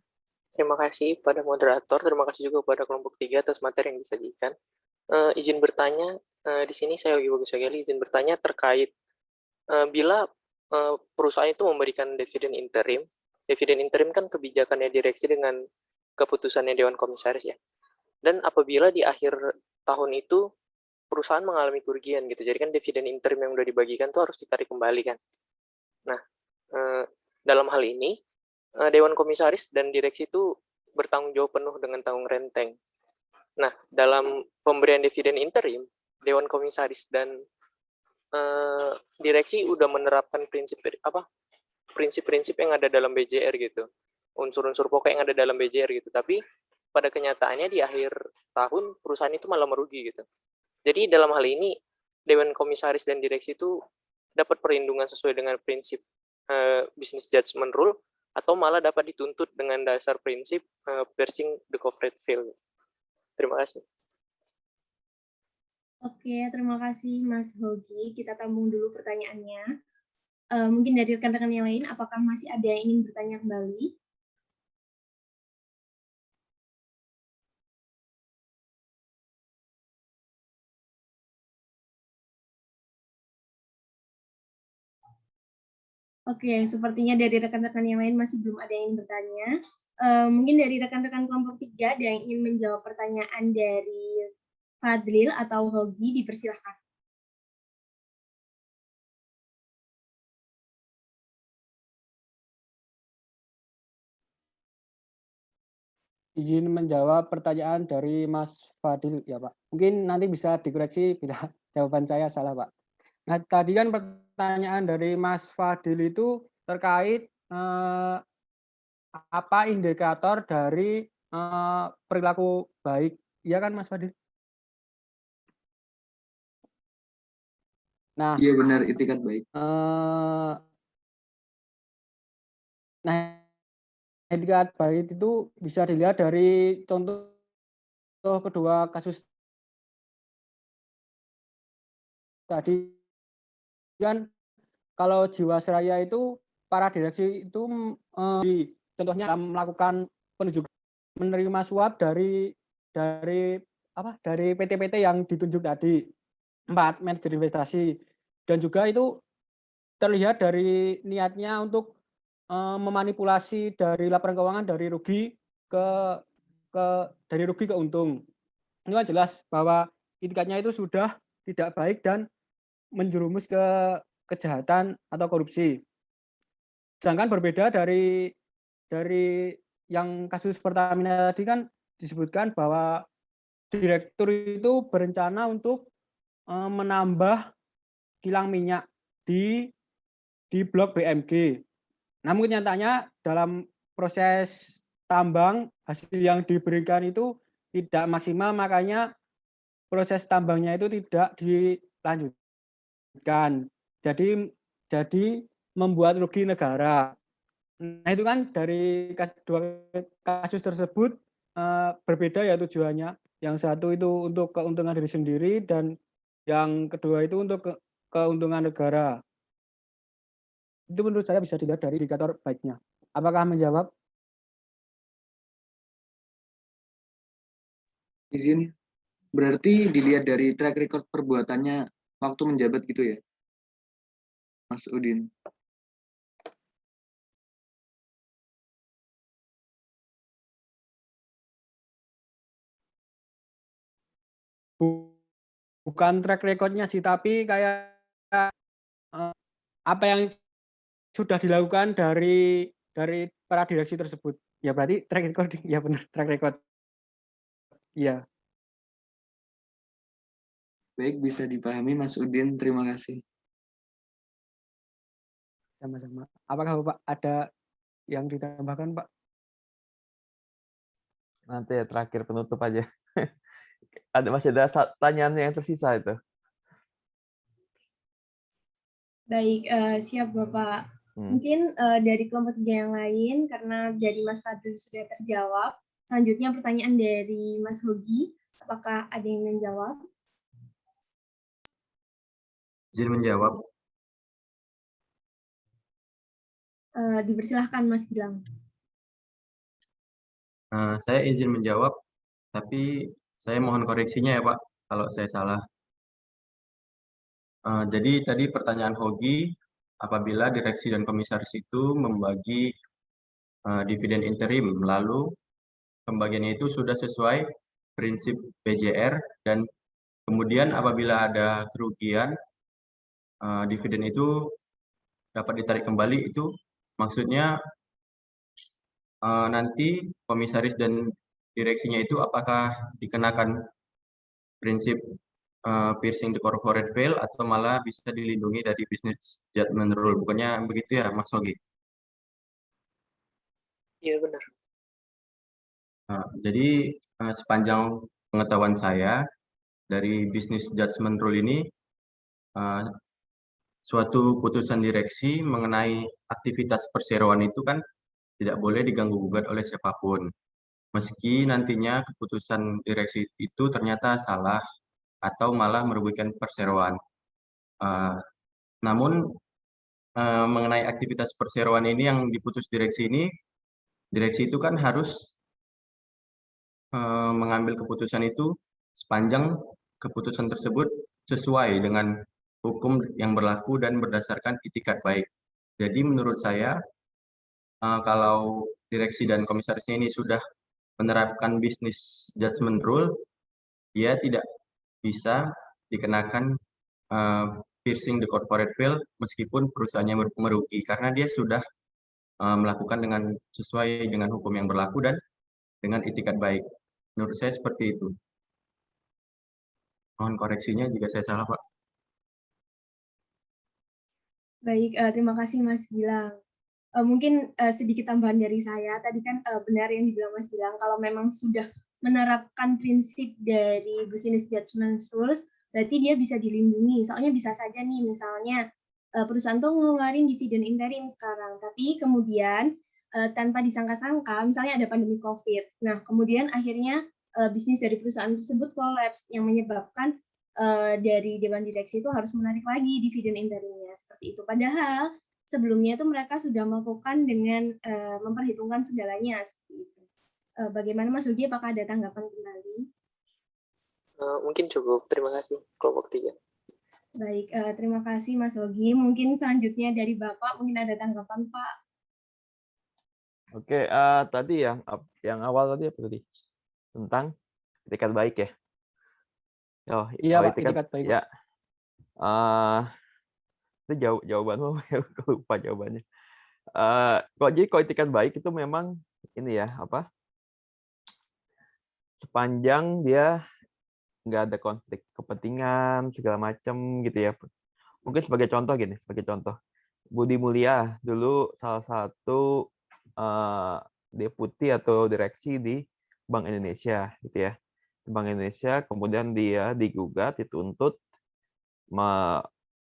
S7: Terima kasih pada moderator, terima kasih juga pada kelompok 3 atas materi yang disajikan. Izin bertanya, di sini saya Yogi Bagus Agali izin bertanya terkait bila perusahaan itu memberikan dividen interim kan kebijakannya direksi dengan keputusannya Dewan Komisaris ya. Dan apabila di akhir tahun itu perusahaan mengalami kerugian gitu, jadi kan dividen interim yang udah dibagikan tuh harus ditarik kembali kan. Nah, dalam hal ini Dewan Komisaris dan direksi itu bertanggung jawab penuh dengan tanggung renteng. Nah, dalam pemberian dividen interim, Dewan Komisaris dan direksi udah menerapkan prinsip-prinsip yang ada dalam BJR gitu, unsur-unsur pokok yang ada dalam BJR gitu. Tapi pada kenyataannya di akhir tahun perusahaan itu malah merugi gitu. Jadi dalam hal ini Dewan Komisaris dan direksi itu dapat perlindungan sesuai dengan prinsip business judgment rule, atau malah dapat dituntut dengan dasar prinsip piercing the corporate veil. Terima kasih.
S1: Oke, terima kasih Mas Hogi. Kita tampung dulu pertanyaannya. Mungkin dari rekan-rekan yang lain, apakah masih ada yang ingin bertanya kembali? Oke, sepertinya dari rekan-rekan yang lain masih belum ada yang ingin bertanya. Mungkin dari rekan-rekan kelompok 3 ada yang ingin menjawab pertanyaan dari Fadlil atau Hogi, dipersilahkan.
S5: Izin menjawab pertanyaan dari Mas Fadil ya Pak. Mungkin nanti bisa dikoreksi bila jawaban saya salah Pak. Nah tadi kan pertanyaan dari Mas Fadil itu terkait apa indikator dari perilaku baik. Iya kan Mas Fadil? Nah,
S6: Iya benar, itikat baik.
S5: Nah, itikat baik itu bisa dilihat dari contoh kedua kasus tadi kan. Kalau Jiwasraya itu para direksi itu contohnya dalam melakukan penunjukan menerima suap dari PT-PT yang ditunjuk tadi, 4 manajer investasi, dan juga itu terlihat dari niatnya untuk memanipulasi dari laporan keuangan dari rugi ke untung. Ini kan jelas bahwa itikadnya itu sudah tidak baik dan menjerumus ke kejahatan atau korupsi. Sedangkan berbeda dari yang kasus Pertamina tadi kan disebutkan bahwa direktur itu berencana untuk menambah kilang minyak di blok BMG. Namun nyatanya dalam proses tambang hasil yang diberikan itu tidak maksimal, makanya proses tambangnya itu tidak dilanjutkan. Jadi membuat rugi negara. Nah, itu kan dari dua kasus tersebut berbeda ya tujuannya. Yang satu itu untuk keuntungan diri sendiri dan yang kedua itu untuk keuntungan negara. Itu menurut saya bisa dilihat dari indikator baiknya. Apakah menjawab?
S6: Izin, berarti dilihat dari track record perbuatannya waktu menjabat gitu ya, Mas Udin?
S5: Bukan track recordnya sih, tapi kayak apa yang sudah dilakukan dari para direksi tersebut. Ya berarti track record, ya benar, track record. Iya.
S6: Baik, bisa dipahami Mas Udin, terima kasih.
S5: Sama-sama. Apakah Bapak ada yang ditambahkan, Pak?
S2: Nanti ya terakhir penutup aja. Masih ada pertanyaan yang tersisa itu.
S1: Baik, siap Bapak. Mungkin dari kelompok 3 yang lain, karena dari Mas Fadil sudah terjawab. Selanjutnya pertanyaan dari Mas Hogi, apakah ada yang menjawab?
S4: Izin menjawab.
S1: Dipersilahkan Mas Gilang.
S4: Saya izin menjawab, tapi saya mohon koreksinya ya Pak, kalau saya salah. Jadi tadi pertanyaan Hogi, apabila direksi dan komisaris itu membagi dividen interim, lalu pembagiannya itu sudah sesuai prinsip PJR, dan kemudian apabila ada kerugian, dividen itu dapat ditarik kembali, itu maksudnya nanti komisaris dan direksinya itu apakah dikenakan prinsip piercing the corporate veil atau malah bisa dilindungi dari business judgment rule. Bukannya begitu ya, Mas Sogi?
S7: Iya benar.
S4: Jadi sepanjang pengetahuan saya dari business judgment rule ini, suatu putusan direksi mengenai aktivitas perseroan itu kan tidak boleh diganggu-gugat oleh siapapun. Meski nantinya keputusan direksi itu ternyata salah atau malah merugikan perseroan. Namun mengenai aktivitas perseroan ini yang diputus direksi ini, direksi itu kan harus mengambil keputusan itu sepanjang keputusan tersebut sesuai dengan hukum yang berlaku dan berdasarkan itikat baik. Jadi menurut saya, kalau direksi dan komisarisnya ini sudah menerapkan business judgment rule, dia tidak bisa dikenakan piercing the corporate veil meskipun perusahaannya merugi, karena dia sudah melakukan dengan sesuai dengan hukum yang berlaku dan dengan itikat baik. Menurut saya seperti itu. Mohon koreksinya jika saya salah, Pak.
S1: Baik, terima kasih Mas Gilang. Mungkin sedikit tambahan dari saya. Tadi kan benar yang dibilang Mas Gilang, kalau memang sudah menerapkan prinsip dari business judgment rules, berarti dia bisa dilindungi. Soalnya bisa saja nih misalnya perusahaan tuh ngeluarin dividen interim sekarang, tapi kemudian tanpa disangka-sangka, misalnya ada pandemi COVID. Nah, kemudian akhirnya bisnis dari perusahaan tersebut kolaps yang menyebabkan dari dewan direksi itu harus menarik lagi dividen interimnya seperti itu. Padahal sebelumnya itu mereka sudah melakukan dengan memperhitungkan segalanya seperti itu. Bagaimana Mas Ugi? Apakah ada tanggapan kembali?
S7: Mungkin cukup. Terima kasih kelompok 3.
S1: Baik, terima kasih Mas Ogi. Mungkin selanjutnya dari Bapak, mungkin ada tanggapan Pak.
S2: Oke, tadi yang awal tadi apa tadi? Tentang itikat baik ya? Oh,
S5: Iya, Pak,
S2: itikat
S5: itikat baik.
S2: ya. Itu jawabanmu, aku lupa jawabannya. Kalau itikat baik itu memang ini ya, apa? Sepanjang dia nggak ada konflik kepentingan segala macam gitu ya. Mungkin sebagai contoh gini, Budi Mulia dulu salah satu deputi atau direksi di Bank Indonesia gitu ya. Bank Indonesia kemudian dia digugat, dituntut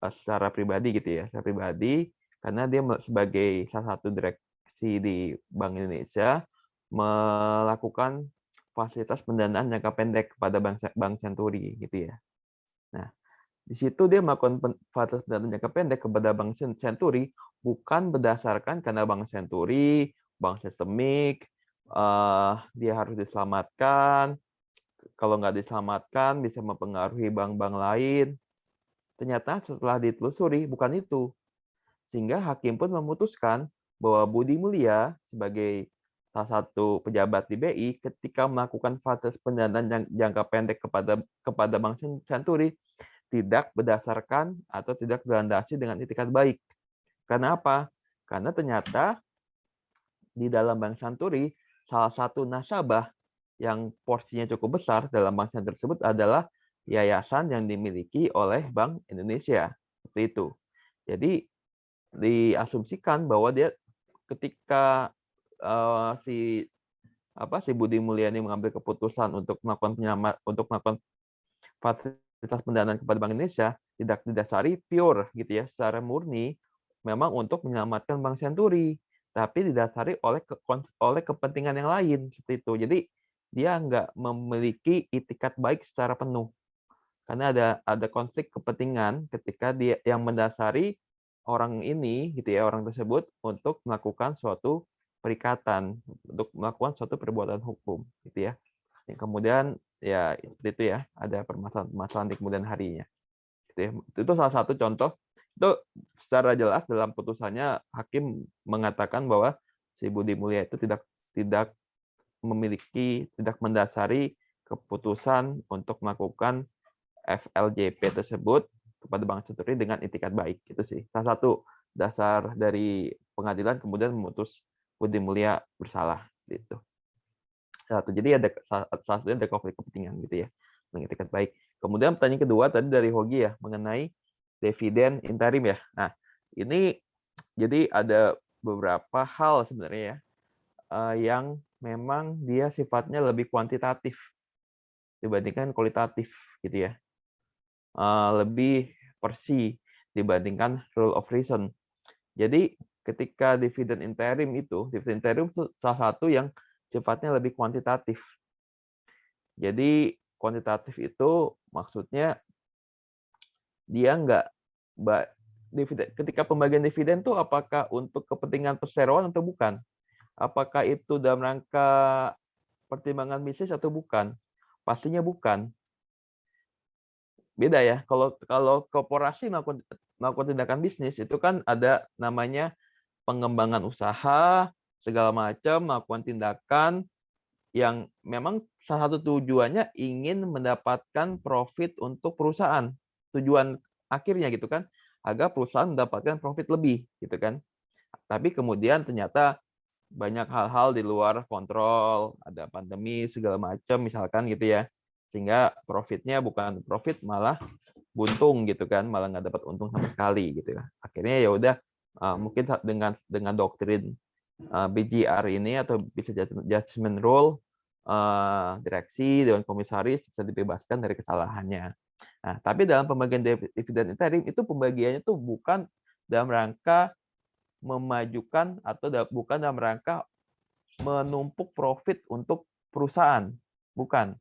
S2: secara pribadi gitu ya, secara pribadi karena dia sebagai salah satu direksi di Bank Indonesia melakukan fasilitas pendanaan jangka pendek kepada Bank Senturi gitu ya. Nah, di situ dia melakukan fasilitas pendanaan jangka pendek kepada Bank Senturi bukan berdasarkan karena Bank Senturi, bank sistemik, dia harus diselamatkan. Kalau nggak diselamatkan bisa mempengaruhi bank-bank lain. Ternyata setelah ditelusuri bukan itu. Sehingga hakim pun memutuskan bahwa Budi Mulia sebagai salah satu pejabat di BI ketika melakukan fasilitas pendanaan jangka pendek kepada Bank Senturi tidak berdasarkan atau tidak berlandasi dengan itikat baik. Karena apa? Karena ternyata di dalam Bank Senturi salah satu nasabah yang porsinya cukup besar dalam bank senturi tersebut adalah yayasan yang dimiliki oleh Bank Indonesia. Seperti itu. Jadi diasumsikan bahwa dia ketika si Budi Mulyani mengambil keputusan untuk melakukan fasilitas pendanaan kepada Bank Indonesia tidak didasari pure gitu ya, secara murni memang untuk menyelamatkan Bank Senturi, tapi didasari oleh kepentingan yang lain seperti itu. Jadi dia nggak memiliki itikat baik secara penuh karena ada konflik kepentingan ketika dia yang mendasari orang ini gitu ya, orang tersebut untuk melakukan suatu perikatan, untuk melakukan suatu perbuatan hukum gitu ya. Yang kemudian ya itu ya ada permasalahan di kemudian harinya. Gitu ya. Itu salah satu contoh. Itu secara jelas dalam putusannya hakim mengatakan bahwa si Budi Mulia itu tidak mendasari keputusan untuk melakukan FLJP tersebut kepada Bank Senturi dengan itikat baik. Itu sih salah satu dasar dari pengadilan kemudian memutus Budi Mulia bersalah gitu. Jadi ada salah satunya ada konflik kepentingan gitu ya, dengan itikat baik. Kemudian pertanyaan kedua tadi dari Hogi ya mengenai dividen interim ya. Nah ini jadi ada beberapa hal sebenarnya ya yang memang dia sifatnya lebih kuantitatif dibandingkan kualitatif gitu ya. Lebih persi dibandingkan rule of reason. Jadi ketika dividen interim itu salah satu yang sifatnya lebih kuantitatif. Jadi kuantitatif itu maksudnya dia nggak ketika pembagian dividen itu apakah untuk kepentingan perseroan atau bukan? Apakah itu dalam rangka pertimbangan bisnis atau bukan? Pastinya bukan. Beda ya. Kalau korporasi melakukan tindakan bisnis itu kan ada namanya pengembangan usaha segala macam, melakukan tindakan yang memang salah satu tujuannya ingin mendapatkan profit untuk perusahaan. Tujuan akhirnya gitu kan, agar perusahaan mendapatkan profit lebih gitu kan. Tapi kemudian ternyata banyak hal-hal di luar kontrol, ada pandemi segala macam misalkan gitu ya. Sehingga profitnya bukan profit malah buntung gitu kan, malah nggak dapat untung sama sekali gitu ya. Akhirnya ya udah mungkin dengan doktrin BJR ini atau bisa judgment rule direksi dewan komisaris bisa dibebaskan dari kesalahannya. Nah, tapi dalam pembagian dividen interim itu pembagiannya tuh bukan dalam rangka memajukan atau bukan dalam rangka menumpuk profit untuk perusahaan, bukan.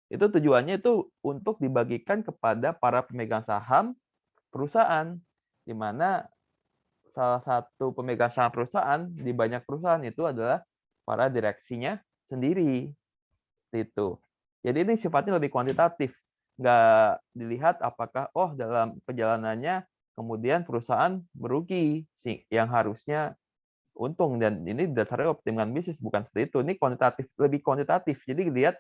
S2: Itu tujuannya itu untuk dibagikan kepada para pemegang saham perusahaan, di mana salah satu pemegang saham perusahaan di banyak perusahaan itu adalah para direksinya sendiri. Itu. Jadi ini sifatnya lebih kuantitatif, nggak dilihat apakah dalam perjalanannya kemudian perusahaan merugi sih, yang harusnya untung, dan ini dasarnya optimal bisnis, bukan seperti itu. Ini kuantitatif, lebih kuantitatif. Jadi lihat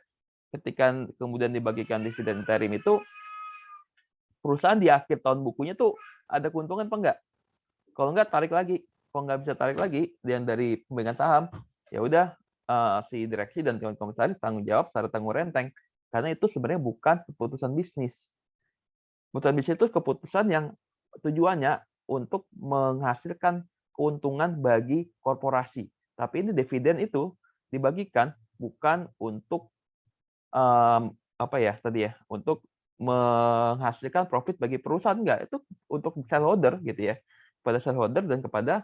S2: ketika kemudian dibagikan dividen interim itu, perusahaan di akhir tahun bukunya tuh ada keuntungan apa enggak? Kalau enggak, tarik lagi. Kalau nggak bisa tarik lagi, dan dari pemegang saham, ya udah si direksi dan dewan komisaris tanggung jawab secara tanggung renteng. Karena itu sebenarnya bukan keputusan bisnis. Keputusan bisnis itu keputusan yang tujuannya untuk menghasilkan keuntungan bagi korporasi. Tapi ini dividen itu dibagikan bukan untuk untuk menghasilkan profit bagi perusahaan, enggak, itu untuk shareholder gitu ya, kepada shareholder dan kepada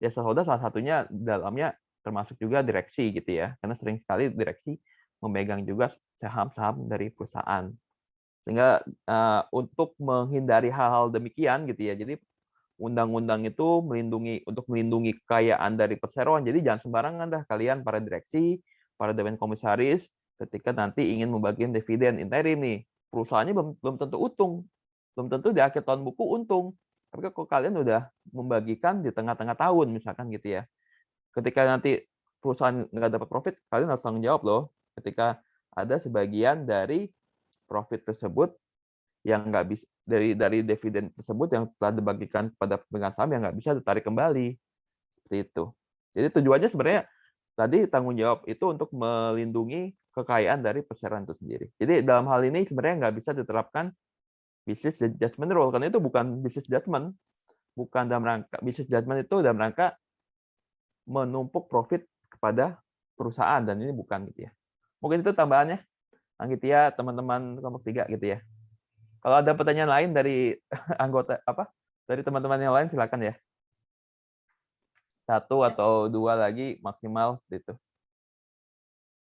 S2: shareholder, salah satunya dalamnya termasuk juga direksi gitu ya, karena sering sekali direksi memegang juga saham-saham dari perusahaan, sehingga untuk menghindari hal-hal demikian gitu ya, jadi undang-undang itu melindungi kekayaan dari perseroan. Jadi jangan sembarangan dah kalian para direksi, para dewan komisaris ketika nanti ingin membagikan dividen interim nih. Perusahaannya belum tentu untung. Belum tentu di akhir tahun buku untung. Tapi kalau kalian udah membagikan di tengah-tengah tahun misalkan gitu ya. Ketika nanti perusahaan nggak dapat profit, kalian harus tanggung jawab loh. Ketika ada sebagian dari profit tersebut yang nggak bisa dari dividen tersebut yang telah dibagikan pada pemegang saham yang nggak bisa ditarik kembali, seperti itu. Jadi tujuannya sebenarnya tadi tanggung jawab itu untuk melindungi kekayaan dari perseroan itu sendiri. Jadi dalam hal ini sebenarnya nggak bisa diterapkan business judgment rule, karena itu bukan business judgment, bukan dalam rangka business judgment itu dalam rangka menumpuk profit kepada perusahaan, dan ini bukan gitu ya. Mungkin itu tambahannya, Anggitia, teman-teman kelompok 3 gitu ya. Kalau ada pertanyaan lain dari anggota dari teman-teman yang lain silakan ya. 1 atau 2 lagi maksimal gitu.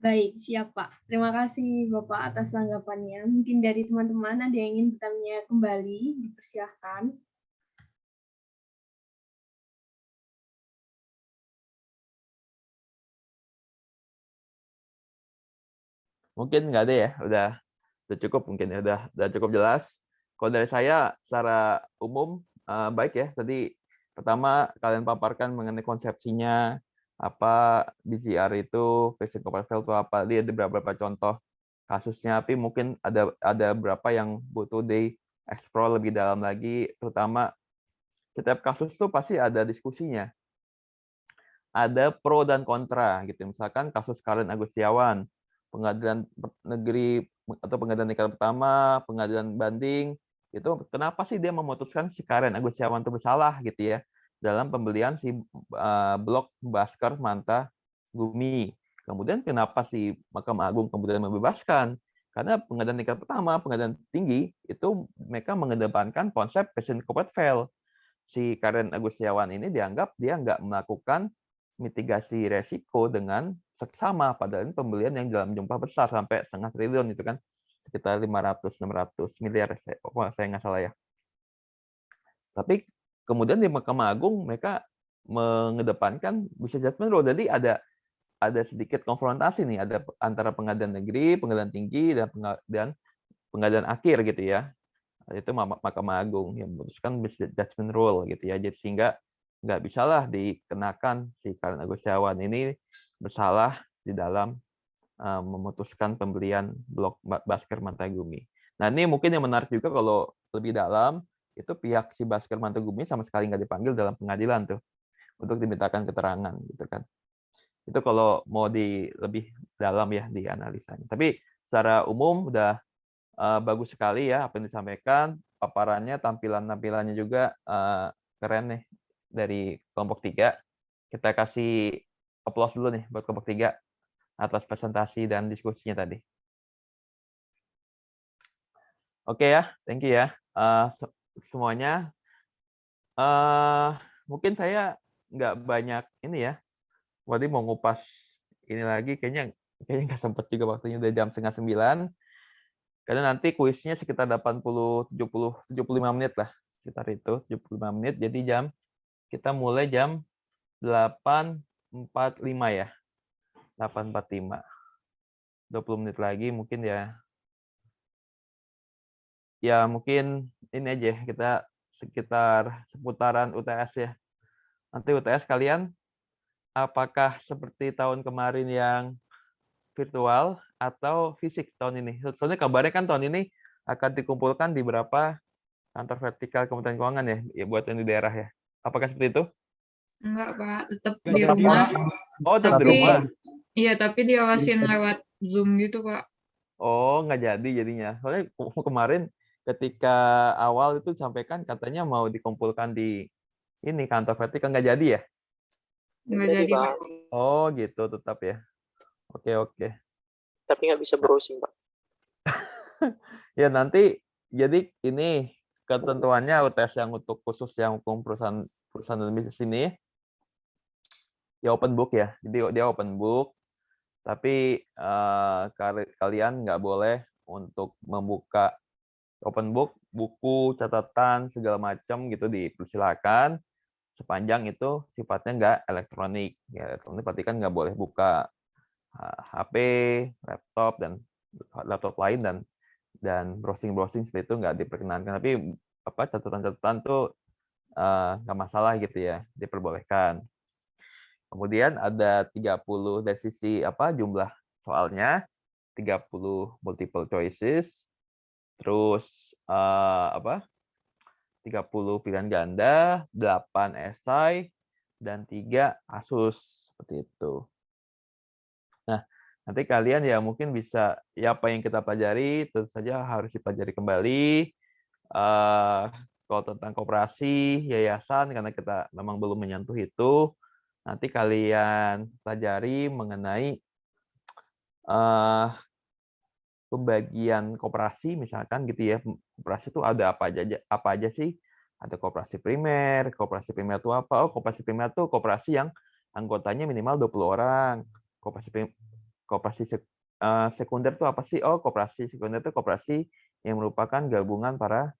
S1: Baik, siap Pak. Terima kasih Bapak atas tanggapannya. Mungkin dari teman-teman ada yang ingin bertanya kembali, dipersilahkan.
S2: Mungkin nggak ada ya, udah cukup mungkin ya, udah cukup jelas. Kalau dari saya secara umum baik ya. Tadi pertama kalian paparkan mengenai konsepsinya, apa BCR itu, Basic Corporate Value itu apa, dia ada beberapa contoh kasusnya, tapi mungkin ada beberapa yang butuh di-explore lebih dalam lagi, terutama setiap kasus itu pasti ada diskusinya. Ada pro dan kontra gitu. Misalkan kasus Karen Agustiawan, pengadilan negeri atau pengadilan tingkat pertama, pengadilan banding, itu kenapa sih dia memutuskan si Karen Agustiawan itu bersalah gitu ya dalam pembelian si blok Basker Manta Gumi. Kemudian kenapa si Mahkamah Agung kemudian membebaskan? Karena pengadilan tingkat pertama, pengadilan tinggi itu mereka mengedepankan konsep patient corporate fail. Si Karen Agustiawan ini dianggap dia nggak melakukan mitigasi resiko dengan seksama, padahal ini pembelian yang dalam jumlah besar sampai 0,5 triliun itu kan, sekitar 500-600 miliar, saya nggak salah ya. Tapi kemudian di Mahkamah Agung mereka mengedepankan bisa judgment rule, jadi ada sedikit konfrontasi nih, ada antara pengadilan negeri, pengadilan tinggi, dan pengadilan akhir gitu ya. Itu Mahkamah Agung yang memutuskan bisa judgment rule gitu ya, jadi sehingga nggak bisalah dikenakan si Karen Agustiawan ini bersalah di dalam memutuskan pembelian blok Basker Mantagumi. Nah ini mungkin yang menarik juga kalau lebih dalam, itu pihak si Basker Mantagumi sama sekali nggak dipanggil dalam pengadilan tuh untuk dimintakan keterangan gitu kan. Itu kalau mau lebih dalam ya di analisanya. Tapi secara umum udah bagus sekali ya apa yang disampaikan, paparannya, tampilannya juga keren nih dari kelompok 3. Kita kasih applause dulu nih buat kelompok 3 atas presentasi dan diskusinya tadi. Oke ya, thank you ya. Semuanya. Mungkin saya nggak banyak ini ya. Tadi mau ngupas ini lagi, kayaknya nggak sempet juga, waktunya udah jam 8:30. Karena nanti kuisnya sekitar 75 menit lah. Sekitar itu, 75 menit. Jadi kita mulai jam 8:45 ya. 8:45. 20 menit lagi mungkin ya. Ya mungkin ini aja, kita sekitar seputaran UTS ya. Nanti UTS kalian apakah seperti tahun kemarin yang virtual atau fisik tahun ini? Soalnya kabarnya kan tahun ini akan dikumpulkan di beberapa kantor vertikal Kementerian Keuangan ya buat yang di daerah ya. Apakah seperti itu?
S8: Enggak, Pak. Tetap
S5: Nggak
S8: di
S5: jadi,
S8: rumah.
S2: Oh, tetap di
S8: Tapi,
S2: rumah.
S8: iya, tapi diawasin lewat Zoom gitu, Pak.
S2: Oh, nggak jadi jadinya. Soalnya kemarin ketika awal itu sampaikan katanya mau dikumpulkan di ini kantor vertikal, nggak jadi ya?
S8: Enggak
S7: Jadi,
S8: jadi, Pak.
S7: Pak.
S2: Oh, gitu tetap ya. Oke.
S7: Tapi nggak bisa browsing, Pak.
S2: Ya nanti jadi ini ketentuannya UTS yang untuk khusus yang hukum perusahaan dan bisnis ini ya open book ya. Jadi dia open book, tapi kalian nggak boleh untuk membuka open book, buku, catatan segala macam gitu dipersilakan sepanjang itu sifatnya nggak elektronik. Ya, elektronik berarti kan nggak boleh buka HP, laptop lain dan browsing seperti itu nggak diperkenankan. Tapi catatan-catatan tuh nggak masalah gitu ya, diperbolehkan. Kemudian ada 30 dari sisi jumlah soalnya, 30 multiple choices, terus 30 pilihan ganda, 8 esai, dan 3 kasus seperti itu. Nah, nanti kalian ya mungkin bisa, ya apa yang kita pelajari tentu saja harus dipelajari kembali. Kalau tentang koperasi, yayasan, karena kita memang belum menyentuh itu, nanti kalian pelajari mengenai pembagian koperasi, misalkan gitu ya. Koperasi itu ada apa aja sih? Ada koperasi primer itu apa? Oh, koperasi primer itu koperasi yang anggotanya minimal 20 orang. Koperasi sekunder itu apa sih? Oh, koperasi sekunder itu koperasi yang merupakan gabungan para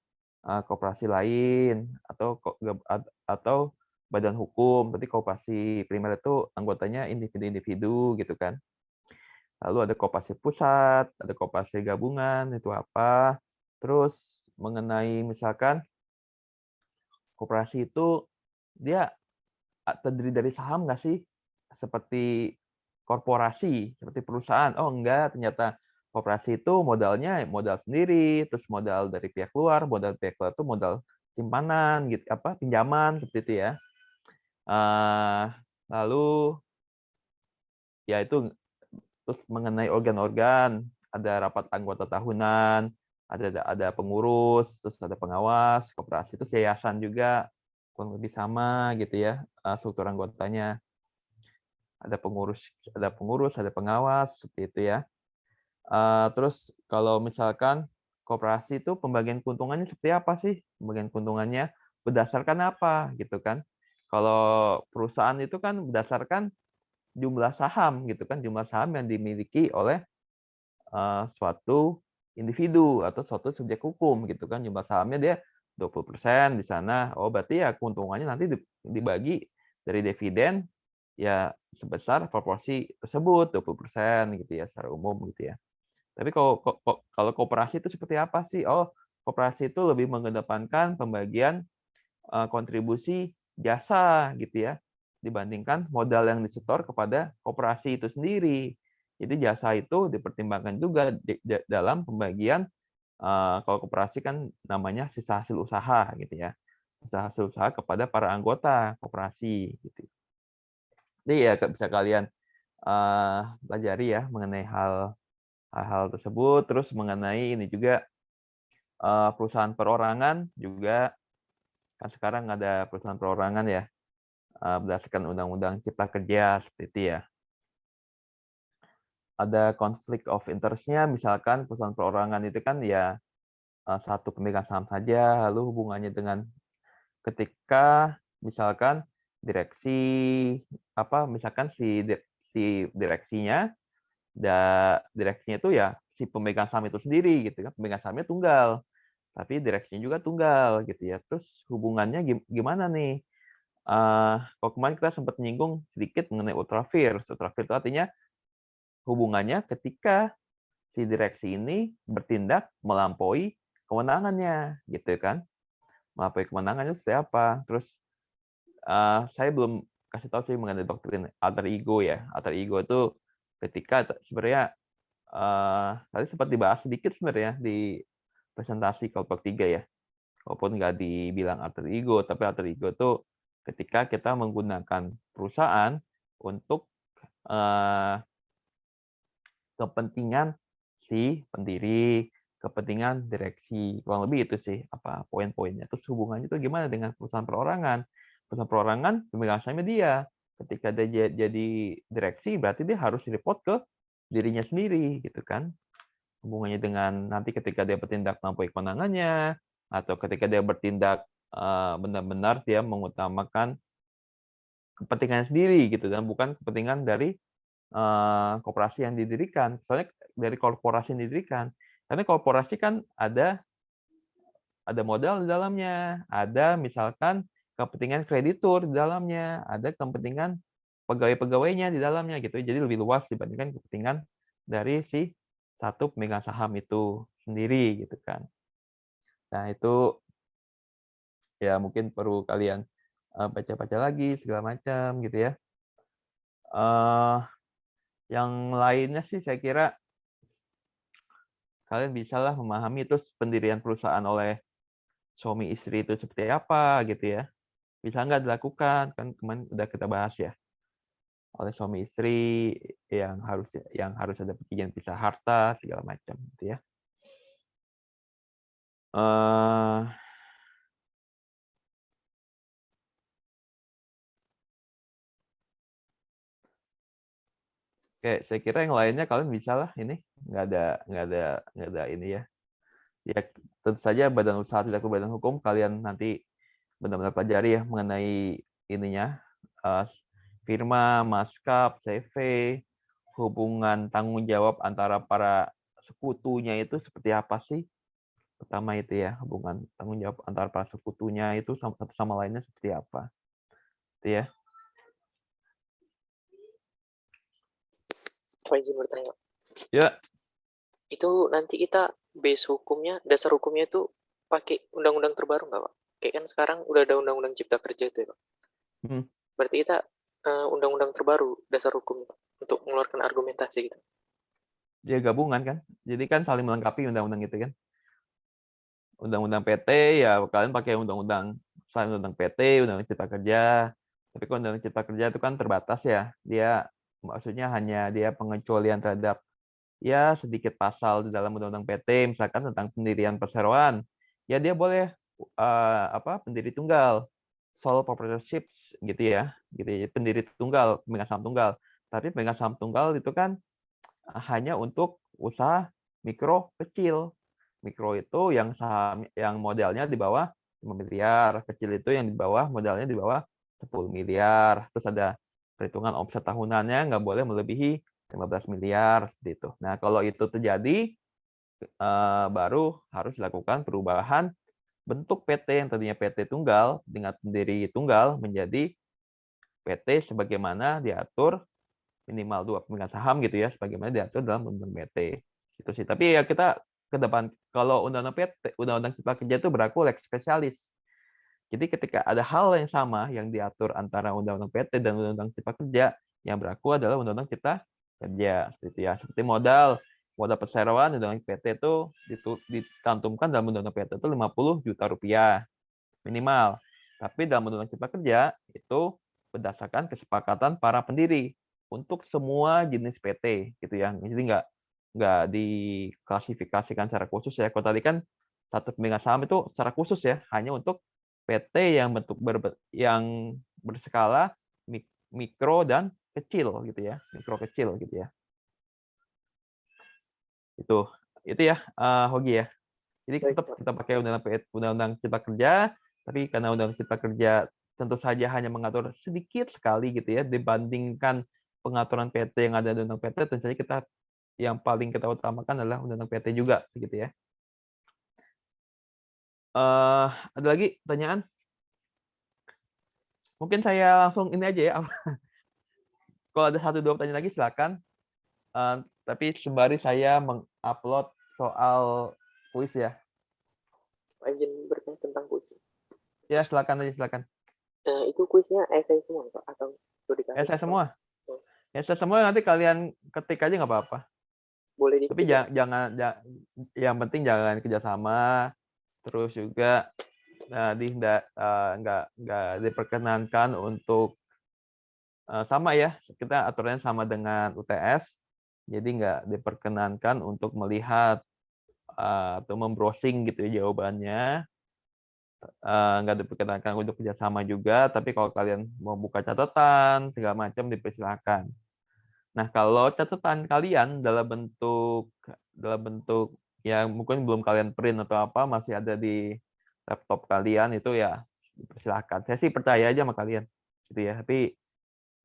S2: koperasi lain atau badan hukum. Berarti koperasi primer itu anggotanya individu-individu gitu kan. Lalu ada koperasi pusat, ada koperasi gabungan, itu apa. Terus mengenai misalkan koperasi itu dia terdiri dari saham nggak sih? Seperti korporasi, seperti perusahaan. Oh enggak, ternyata koperasi itu modalnya modal sendiri, terus modal dari pihak luar itu modal simpanan, gitu, pinjaman seperti itu ya. Lalu ya itu, terus mengenai organ-organ, ada rapat anggota tahunan, ada pengurus, terus ada pengawas, koperasi itu yayasan juga, kurang lebih sama gitu ya struktur anggotanya. Ada pengurus, ada pengawas, seperti itu ya. Terus kalau misalkan koperasi itu pembagian keuntungannya seperti apa sih? Pembagian keuntungannya berdasarkan apa gitu kan? Kalau perusahaan itu kan berdasarkan jumlah saham gitu kan, jumlah saham yang dimiliki oleh suatu individu atau suatu subjek hukum gitu kan, jumlah sahamnya dia 20% di sana. Oh, berarti ya keuntungannya nanti dibagi dari dividen ya sebesar proporsi tersebut 20% gitu ya secara umum gitu ya. Tapi kalau koperasi itu seperti apa sih? Oh, koperasi itu lebih mengedepankan pembagian kontribusi jasa gitu ya dibandingkan modal yang disetor kepada koperasi itu sendiri. Jadi jasa itu dipertimbangkan juga dalam pembagian kalau koperasi kan namanya sisa hasil usaha gitu ya. Sisa hasil usaha kepada para anggota koperasi gitu. Jadi ya bisa kalian pelajari ya mengenai hal tersebut, terus mengenai ini juga perusahaan perorangan juga kan sekarang ada perusahaan perorangan ya berdasarkan Undang-Undang Cipta Kerja seperti itu ya. Ada konflik of interest-nya, misalkan perusahaan perorangan itu kan ya satu pemegang saham saja, lalu hubungannya dengan ketika misalkan misalkan si direksinya itu ya si pemegang saham itu sendiri gitu kan, pemegang sahamnya tunggal, tapi direksinya juga tunggal gitu ya. Terus hubungannya gimana nih? Kalau kemarin kita sempat menyinggung sedikit mengenai ultravires. Ultravires itu artinya hubungannya ketika si direksi ini bertindak melampaui kewenangannya, gitu kan? Melampaui kewenangannya seperti apa? Terus saya belum kasih tahu sih mengenai doktrin alter ego ya. Alter ego itu ketika sebenarnya tadi sempat dibahas sedikit sebenarnya di presentasi kelompok 3 ya. Walaupun nggak dibilang alter ego, tapi alter ego itu ketika kita menggunakan perusahaan untuk kepentingan si pendiri, kepentingan direksi, kurang lebih itu sih apa poin-poinnya. Terus hubungannya itu gimana dengan perusahaan perorangan? Perusahaan perorangan pemegang sahamnya dia. Ketika dia jadi direksi, berarti dia harus report ke dirinya sendiri, gitu kan? Hubungannya dengan nanti ketika dia bertindak melampaui kewenangannya, atau ketika dia bertindak benar-benar dia mengutamakan kepentingan sendiri gitu dan bukan kepentingan dari koperasi yang didirikan. Soalnya dari korporasi yang didirikan, karena korporasi kan ada modal di dalamnya, ada misalkan kepentingan kreditur di dalamnya, ada kepentingan pegawai-pegawainya di dalamnya gitu. Jadi lebih luas dibandingkan kepentingan dari si satu pemegang saham itu sendiri gitu kan. Nah, itu ya mungkin perlu kalian baca-baca lagi segala macam gitu ya. Yang lainnya sih saya kira kalian bisalah memahami terus pendirian perusahaan oleh suami istri itu seperti apa gitu ya. Bisa nggak dilakukan, kan kemarin udah kita bahas ya. Oleh suami istri yang harus ada perjanjian pisah harta segala macam gitu ya. Oke, saya kira yang lainnya kalian bisa lah ini nggak ada ini ya. Ya tentu saja badan usaha tidak berbadan hukum kalian nanti benar-benar pelajari ya mengenai ininya firma, maskap, CV, hubungan tanggung jawab antara para sekutunya itu seperti apa sih? Pertama itu ya, hubungan tanggung jawab antara para sekutunya itu satu sama lainnya seperti apa? Itu ya.
S7: Pak izin bertanya.
S2: Ya.
S7: Itu nanti kita base hukumnya, dasar hukumnya itu pakai undang-undang terbaru nggak Pak? Kayak kan sekarang udah ada undang-undang cipta kerja itu ya Pak. Berarti kita undang-undang terbaru dasar hukum Pak, untuk mengeluarkan argumentasi gitu.
S2: Ya gabungan kan. Jadi kan saling melengkapi undang-undang itu kan. Undang-undang PT ya kalian pakai undang-undang PT, undang-undang cipta kerja. Tapi kalau undang-undang cipta kerja itu kan terbatas ya. Dia maksudnya hanya dia pengecualian terhadap ya sedikit pasal di dalam undang-undang PT misalkan tentang pendirian perseroan. Ya dia boleh pendiri tunggal, sole proprietorship gitu ya. Gitu ya. Pendiri tunggal, pemegang saham tunggal. Tapi pemegang saham tunggal itu kan hanya untuk usaha mikro kecil. Mikro itu yang saham yang modalnya di bawah 5 miliar, kecil itu yang di bawah modalnya di bawah 10 miliar. Terus ada perhitungan omset tahunannya nggak boleh melebihi 15 miliar seperti itu. Nah, kalau itu terjadi baru harus dilakukan perubahan bentuk PT yang tadinya PT tunggal dengan pendiri tunggal menjadi PT sebagaimana diatur minimal 2 pemegang saham gitu ya, sebagaimana diatur dalam undang-undang PT. Gitu sih. Tapi ya kita ke depan kalau undang-undang PT, undang-undang cipta kerja itu berlaku lex spesialis. Jadi ketika ada hal yang sama yang diatur antara undang-undang PT dan undang-undang cipta kerja, yang berlaku adalah undang-undang cipta kerja seperti ya. Seperti modal perseroan undang-undang PT itu dicantumkan dalam undang-undang PT itu 50 juta rupiah minimal. Tapi dalam undang-undang cipta kerja itu berdasarkan kesepakatan para pendiri untuk semua jenis PT gitu ya. Jadi nggak diklasifikasikan secara khusus ya. Kalau tadi kan satu pemegang saham itu secara khusus ya, hanya untuk PT yang yang berskala mikro dan kecil gitu ya, mikro kecil gitu ya. Itu ya, Hogi ya. Jadi
S7: Baik,
S2: tetap
S7: Pak.
S2: kita pakai Undang-Undang Cipta Kerja, tapi karena Undang-Undang Cipta Kerja tentu saja hanya mengatur sedikit sekali gitu ya dibandingkan pengaturan PT yang ada di Undang PT, tentu saja kita yang paling kita utamakan adalah Undang-Undang PT juga gitu ya. Ada lagi pertanyaan? Mungkin saya langsung ini aja ya. Kalau ada 1-2 pertanyaan lagi silakan. Tapi sembari saya mengupload soal kuis ya.
S7: Pak, izin bertanya tentang kuis.
S2: Ya, silakan aja, silakan.
S7: Itu kuisnya esai semua, Pak? Atau dikasih?
S2: Esai semua.
S7: Oh.
S2: Esai semua nanti kalian ketik aja nggak apa-apa.
S7: Boleh
S2: Tapi
S7: diketik?
S2: yang penting jangan kerjasama. Terus juga nggak diperkenankan untuk sama ya, kita aturannya sama dengan UTS, jadi nggak diperkenankan untuk melihat atau membrowsing gitu ya jawabannya, nggak diperkenankan untuk kerjasama juga, tapi kalau kalian mau buka catatan segala macam dipersilakan. Nah, kalau catatan kalian dalam bentuk yang mungkin belum kalian print atau apa, masih ada di laptop kalian, itu ya dipersilakan. Saya sih percaya aja sama kalian gitu ya, tapi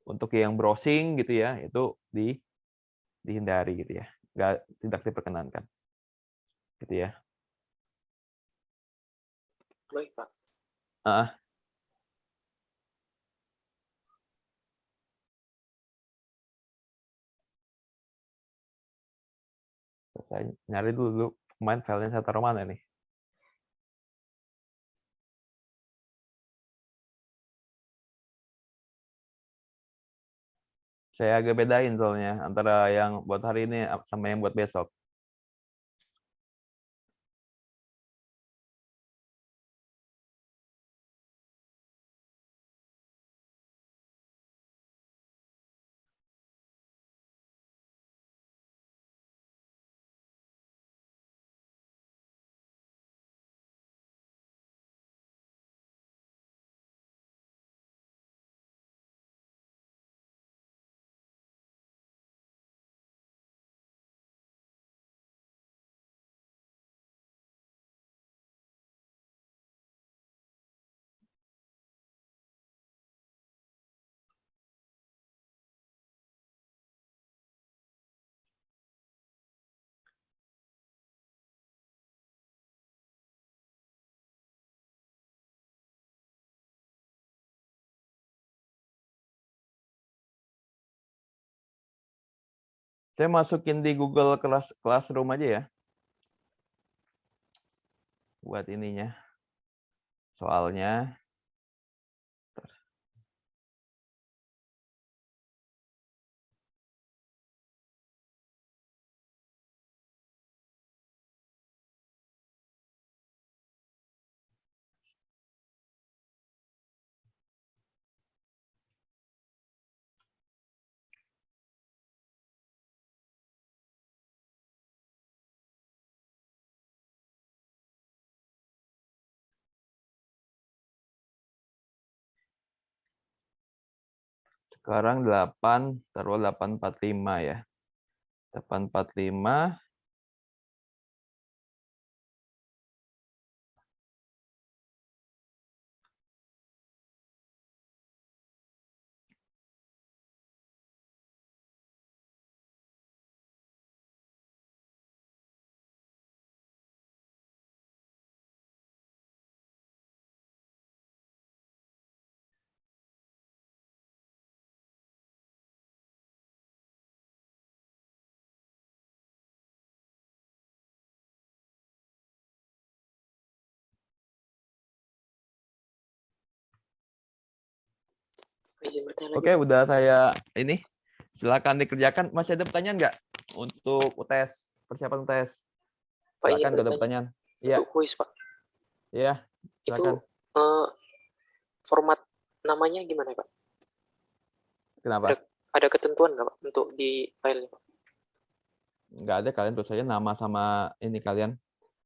S2: untuk yang browsing gitu ya, itu dihindari gitu ya. Tidak diperkenankan. Gitu ya.
S7: Baik, Pak.
S2: Saya nyari dulu kemarin filenya saya taruh mana nih. Saya agak bedain soalnya antara yang buat hari ini sama yang buat besok. Saya masukin di Google Classroom aja ya. Buat ininya. Soalnya. Sekarang 8, taruh 845 ya. 845.
S7: Izin bertanya lagi,
S2: Oke,
S7: Pak.
S2: udah saya ini. Silakan dikerjakan. Masih ada pertanyaan nggak untuk UTS, persiapan UTS?
S7: Pak, izin
S2: Silakan kalau ada
S7: bertanya.
S2: pertanyaan. Iya,
S7: Untuk kuis, Pak.
S2: iya.
S7: Itu
S2: Silakan.
S7: format namanya gimana, Pak?
S2: Kenapa?
S7: Ada ketentuan nggak, Pak, untuk di file, Pak?
S2: Nggak ada, kalian tulis saja nama sama ini kalian,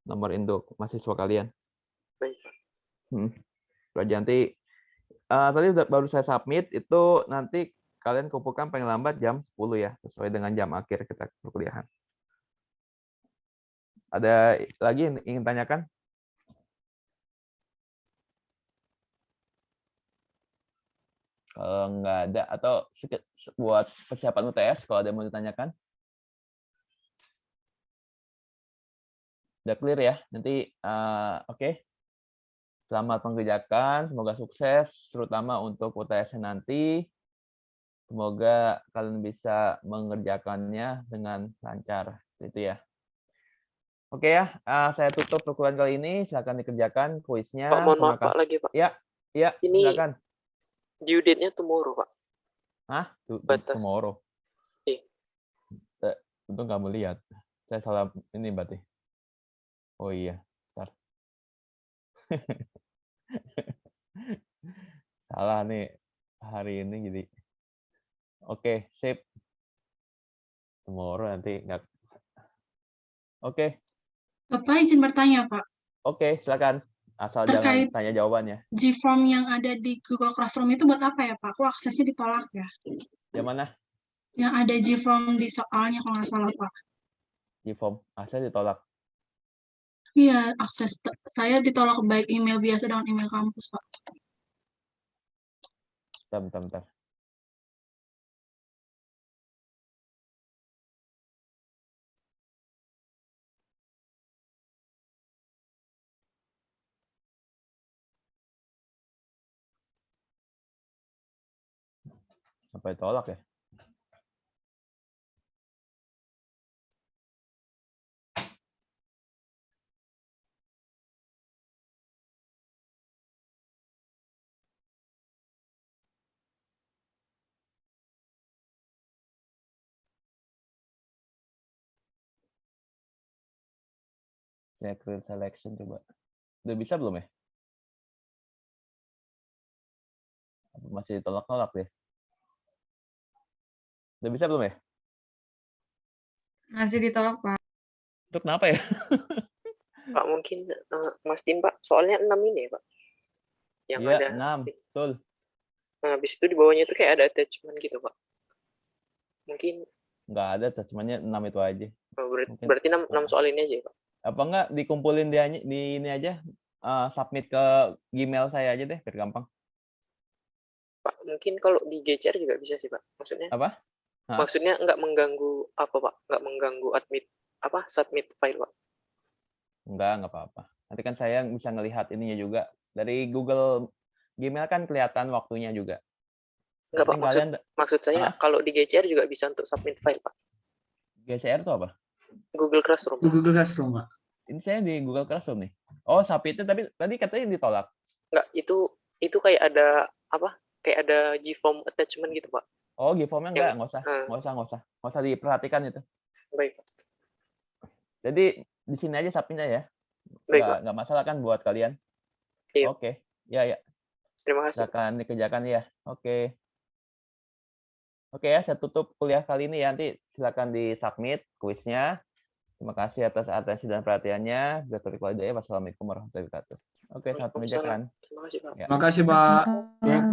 S2: nomor induk mahasiswa kalian.
S7: Baik, Pak.
S2: Nanti tadi baru saya submit, itu nanti kalian kumpulkan paling lambat jam 10 ya, sesuai dengan jam akhir kita perkuliahan. Ada lagi yang ingin tanyakan? Kalau nggak ada, atau buat persiapan UTS, kalau ada yang mau ditanyakan? Udah clear ya? Nanti, oke. Selamat mengerjakan, semoga sukses, terutama untuk UTS nanti. Semoga kalian bisa mengerjakannya dengan lancar. Itu ya. Oke ya, saya tutup perkuliahan kali ini. Silakan dikerjakan kuisnya.
S7: Pak, mohon
S2: Terima
S7: maaf Pak
S2: kasih.
S7: lagi Pak.
S2: Ya,
S7: Ini
S2: silakan.
S7: due date-nya tomorrow Pak.
S2: Hah?
S7: Batas.
S2: Tomorrow.
S7: Iya.
S2: Untung kamu lihat. Saya salah ini berarti. Oh iya, bentar. Salah nih hari ini jadi. Oke, sip. Tomorrow nanti nggak. Oke,
S9: Bapak izin bertanya, Pak.
S2: oke, silakan. Asal jangan
S9: Terkait
S2: tanya jawabannya.
S9: Gform yang ada di Google Classroom itu buat apa ya, Pak? Kok aksesnya ditolak ya?
S2: Yang mana?
S9: Yang ada Gform di soalnya kalau nggak salah, Pak.
S2: G-form. Saya ditolak.
S9: Iya, akses saya ditolak baik email biasa dengan email kampus, Pak.
S2: Bentar. Sampai tolak ya? Saya create selection coba. Udah bisa belum ya? Masih ditolak-tolak deh. Udah bisa belum ya?
S8: Masih ditolak, Pak.
S2: Itu kenapa ya?
S7: Pak mungkin Mas Tim Pak, soalnya 6 ini ya Pak. Yang
S2: Iya,
S7: ada
S2: 6. Betul.
S7: Nah, habis itu di bawahnya itu kayak ada attachment gitu Pak. Mungkin
S2: Nggak ada, attachment-nya 6 itu aja. Mungkin.
S7: berarti 6 soal ini aja ya Pak.
S2: Apa enggak dikumpulin di ini aja, submit ke Gmail saya aja deh, biar gampang.
S7: Pak, mungkin kalau di GCR juga bisa sih Pak. Maksudnya
S2: Apa? Hah?
S7: Maksudnya nggak mengganggu apa Pak? Nggak mengganggu submit file Pak.
S2: Nggak apa-apa. Nanti kan saya bisa ngelihat ininya juga. Dari Google Gmail kan kelihatan waktunya juga.
S7: Nggak Pak, maksud saya kalau di GCR juga bisa untuk submit file Pak.
S2: GCR itu apa?
S7: Google Classroom.
S5: Google Classroom, Pak.
S2: Ini saya di Google Classroom nih. Oh, submit-nya tapi tadi katanya ditolak.
S7: Nggak, itu kayak ada kayak ada Gform attachment gitu Pak.
S2: Oh, Gform-nya nggak usah diperhatikan itu.
S7: Baik Pak.
S2: Jadi di sini aja submit ya. Nggak masalah kan buat kalian?
S7: Iya.
S2: Oke. Ya.
S7: Terima kasih.
S2: Silakan dikerjakan ya. Oke. Oke ya, saya tutup kuliah kali ini ya. Nanti silakan di-submit kuisnya. Terima kasih atas atensi dan perhatiannya. Wassalamualaikum warahmatullahi wabarakatuh. Oke, selamat mengerjakan.
S7: Terima kasih Pak.
S2: Ya.
S5: Makasih, Pak.